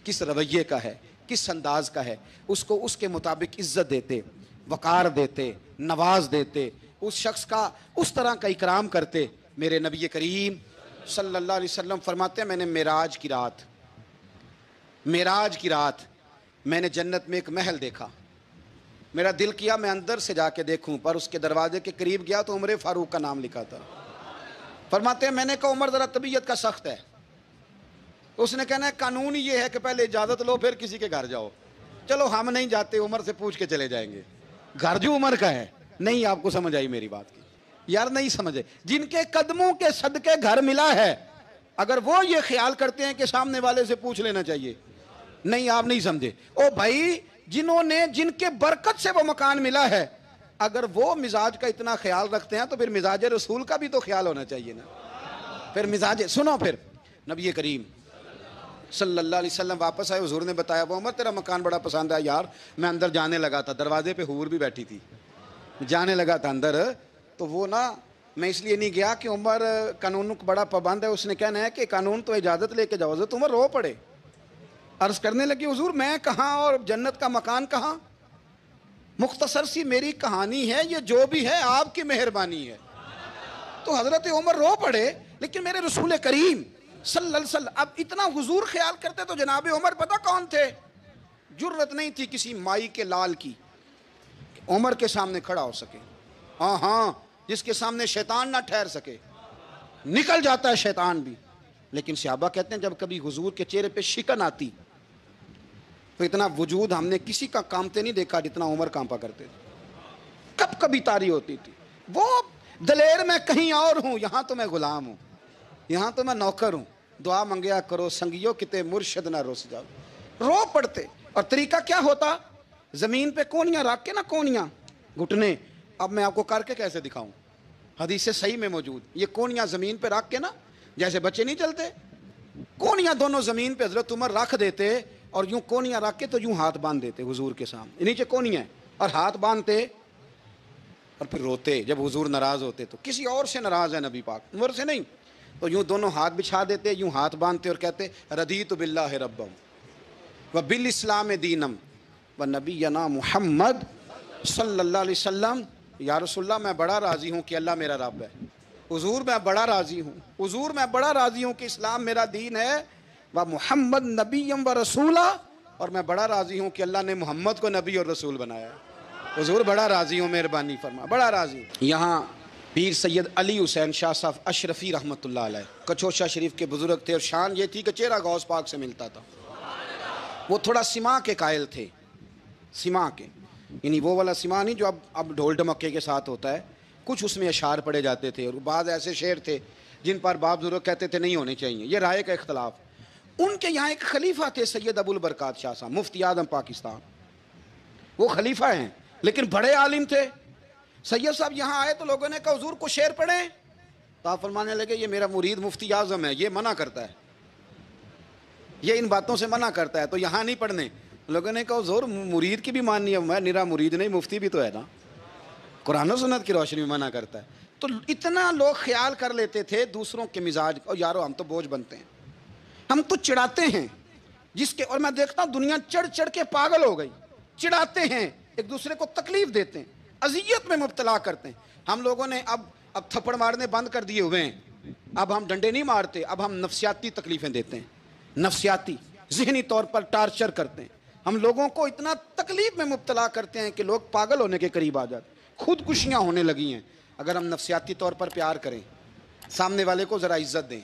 کس رویے کا ہے، کس انداز کا ہے، اس کو اس کے مطابق عزت دیتے، وقار دیتے، نواز دیتے، اس شخص کا اس طرح کا اکرام کرتے۔ میرے نبی کریم صلی اللہ علیہ وسلم فرماتے ہیں میں نے معراج کی رات میں نے جنت میں ایک محل دیکھا، میرا دل کیا میں اندر سے جا کے دیکھوں، پر اس کے دروازے کے قریب گیا تو عمر فاروق کا نام لکھا تھا۔ فرماتے ہیں میں نے کہا عمر ذرا طبیعت کا سخت ہے، اس نے کہنا ہے قانون یہ ہے کہ پہلے اجازت لو پھر کسی کے گھر جاؤ۔ چلو ہم نہیں جاتے، عمر سے پوچھ کے چلے جائیں گے، گھر جو عمر کا ہے۔ نہیں، آپ کو سمجھ آئی میری بات کی؟ یار نہیں سمجھے، جن کے قدموں کے صدقے گھر ملا ہے، اگر وہ یہ خیال کرتے ہیں کہ سامنے والے سے پوچھ لینا چاہیے، نہیں آپ نہیں سمجھے۔ او بھائی، جن کے برکت سے وہ مکان ملا ہے، اگر وہ مزاج کا اتنا خیال رکھتے ہیں تو پھر مزاج رسول کا بھی تو خیال ہونا چاہیے نا۔ پھر مزاج سنو، پھر نبی کریم صلی اللہ علیہ وسلم واپس آئے، حضور نے بتایا وہ عمر تیرا مکان بڑا پسند ہے یار، میں اندر جانے لگا تھا، دروازے پہ حور بھی بیٹھی تھی، جانے لگا تھا اندر، تو وہ نا میں اس لیے نہیں گیا کہ عمر قانون کو بڑا پابند ہے، اس نے کہنا ہے کہ قانون تو اجازت لے کے جاؤ۔ حضرت عمر رو پڑے، عرض کرنے لگی حضور میں کہاں اور جنت کا مکان کہاں؟ مختصر سی میری کہانی ہے، یہ جو بھی ہے آپ کی مہربانی ہے۔ تو حضرت عمر رو پڑے، لیکن میرے رسول کریم صلی اللہ علیہ وسلم اب اتنا حضور خیال کرتے تو جناب عمر پتہ کون تھے؟ جرت نہیں تھی کسی مائی کے لال کی عمر کے سامنے کھڑا ہو سکے، ہاں جس کے سامنے شیطان نہ ٹھہر سکے، نکل جاتا ہے شیطان بھی۔ لیکن صحابہ کہتے ہیں جب کبھی حضور کے چہرے پہ شکن آتی تو اتنا وجود ہم نے کسی کا کامتے نہیں دیکھا جتنا عمر کانپا کرتے تھے۔ کبھی طاری ہوتی تھی، وہ دلیر میں کہیں اور ہوں، یہاں تو میں غلام ہوں، یہاں تو میں نوکر ہوں، دعا منگیا کرو سنگیو کتے مرشد نہ رس جاؤ۔ رو پڑتے، اور طریقہ کیا ہوتا؟ زمین پہ کونیاں رکھ کے نا، کونیاں گھٹنے، اب میں آپ کو کر کے کیسے دکھاؤں، حدیث سے صحیح میں موجود، یہ کونیاں زمین پہ رکھ کے نا، جیسے بچے نہیں چلتے، کونیاں دونوں زمین پہ حضرت عمر رکھ دیتے، اور یوں کونیاں رکھ کے تو یوں ہاتھ باندھ دیتے حضور کے سامنے، نیچے کونیاں اور ہاتھ باندھتے، اور پھر روتے جب حضور ناراض ہوتے تو۔ کسی اور سے ناراض ہے نبی پاک، عمر سے نہیں، تو یوں دونوں ہاتھ بچھا دیتے، یوں ہاتھ باندھتے اور کہتے رضیت باللہ ربا وبالاسلام دینم ونبینا محمد صلی اللہ علیہ وسلم۔ یا رسول اللہ میں بڑا راضی ہوں کہ اللہ میرا رب ہے، حضور میں بڑا راضی ہوں، حضور میں بڑا راضی ہوں کہ اسلام میرا دین ہے، و محمد نبیم و رسولہ، اور میں بڑا راضی ہوں کہ اللہ نے محمد کو نبی اور رسول بنایا ہے۔ حضور بڑا راضی ہوں، مہربانی فرما، بڑا راضی ہوں۔ یہاں پیر سید علی حسین شاہ صاحب اشرفی رحمۃ اللہ علیہ کچوشا شریف کے بزرگ تھے، اور شان یہ تھی کہ چہرہ غوث پاک سے ملتا تھا۔ وہ تھوڑا سما کے قائل تھے، سما کے، یعنی وہ والا سما نہیں جو اب ڈھول ڈمکے کے ساتھ ہوتا ہے، کچھ اس میں اشعار پڑے جاتے تھے، اور بعض ایسے شعر تھے جن پر باپ بزرگ کہتے تھے نہیں ہونے چاہیے، یہ رائے کا اختلاف۔ ان کے یہاں ایک خلیفہ تھے سید ابو البرکات شاہ صاحب، مفتی اعظم پاکستان، وہ خلیفہ ہیں لیکن بڑے عالم تھے۔ سید صاحب یہاں آئے تو لوگوں نے کہا حضور کو شعر پڑھیں، تو آپ فرمانے لگے یہ میرا مرید مفتی اعظم ہے، یہ منع کرتا ہے، یہ ان باتوں سے منع کرتا ہے، تو یہاں نہیں پڑھنے۔ لوگوں نے کہا حضور مرید کی بھی ماننی ہے، میں نرا مرید نہیں، مفتی بھی تو ہے نا، قرآن و سنت کی روشنی میں منع کرتا ہے۔ تو اتنا لوگ خیال کر لیتے تھے دوسروں کے مزاج، اور یارو ہم تو بوجھ بنتے ہیں، ہم تو چڑھاتے ہیں جس کے، اور میں دیکھتا ہوں دنیا چڑھ چڑھ کے پاگل ہو گئی، چڑھاتے ہیں ایک دوسرے کو، تکلیف دیتے ہیں، اذیت میں مبتلا کرتے ہیں۔ ہم لوگوں نے اب تھپڑ مارنے بند کر دیے ہوئے ہیں، اب ہم ڈنڈے نہیں مارتے، اب ہم نفسیاتی تکلیفیں دیتے ہیں، نفسیاتی ذہنی طور پر ٹارچر کرتے ہیں، ہم لوگوں کو اتنا تکلیف میں مبتلا کرتے ہیں کہ لوگ پاگل ہونے کے قریب آ جاتے ہیں، خودکشیاں ہونے لگی ہیں۔ اگر ہم نفسیاتی طور پر پیار کریں، سامنے والے کو ذرا عزت دیں،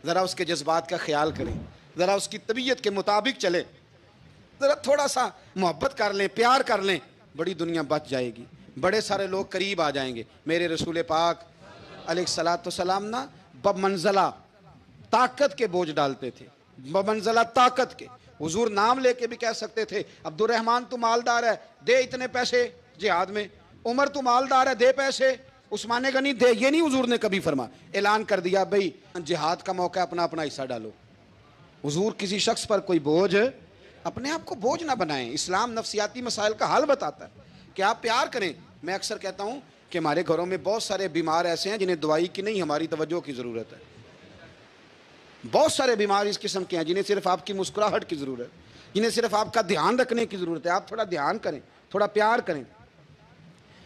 ذرا اس کے جذبات کا خیال کریں، ذرا اس کی طبیعت کے مطابق چلے، ذرا تھوڑا سا محبت کر لیں، پیار کر لیں، بڑی دنیا بچ جائے گی، بڑے سارے لوگ قریب آ جائیں گے۔ میرے رسول پاک علیہ الصلوۃ والسلام نا بمنزلہ طاقت کے بوجھ ڈالتے تھے، بمنزلہ طاقت کے۔ حضور نام لے کے بھی کہہ سکتے تھے عبد الرحمن تو مالدار ہے، دے اتنے پیسے جہاد میں، عمر تو مالدار ہے، دے پیسے، عثمان غنی دے، یہ نہیں حضور نے کبھی فرمایا، اعلان کر دیا بھئی جہاد کا موقع اپنا اپنا حصہ ڈالو۔ حضور کسی شخص پر کوئی بوجھ، اپنے آپ کو بوجھ نہ بنائیں۔ اسلام نفسیاتی مسائل کا حل بتاتا ہے کہ آپ پیار کریں، میں اکثر کہتا ہوں کہ ہمارے گھروں میں بہت سارے بیمار ایسے ہیں جنہیں دوائی کی نہیں ہماری توجہ کی ضرورت ہے. بہت سارے بیمار اس قسم کے ہیں جنہیں صرف آپ کی مسکراہٹ کی ضرورت ہے, جنہیں صرف آپ کا دھیان رکھنے کی ضرورت ہے. آپ تھوڑا دھیان کریں, تھوڑا پیار کریں.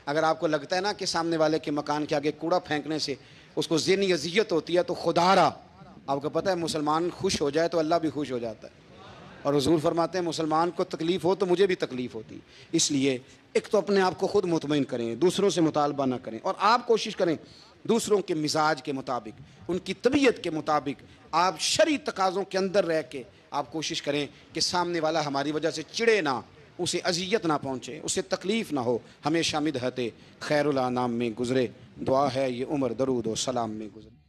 اگر آپ کو لگتا ہے نا کہ سامنے والے کے مکان کے آگے کوڑا پھینکنے سے اس کو ذہنی اذیت ہوتی ہے, تو خدا را آپ کو پتہ ہے مسلمان خوش ہو جائے تو اللہ بھی خوش ہو جاتا ہے. اور حضور فرماتے ہیں مسلمان کو تکلیف ہو تو مجھے بھی تکلیف ہوتی. اس لیے ایک تو اپنے آپ کو خود مطمئن کریں, دوسروں سے مطالبہ نہ کریں, اور آپ کوشش کریں دوسروں کے مزاج کے مطابق, ان کی طبیعت کے مطابق, آپ شرعی تقاضوں کے اندر رہ کے آپ کوشش کریں کہ سامنے والا ہماری وجہ سے چڑے نہ, اسے اذیت نہ پہنچے, اسے تکلیف نہ ہو. ہمیشہ مدحت خیر الانام میں گزرے. دعا ہے یہ عمر درود و سلام میں گزرے.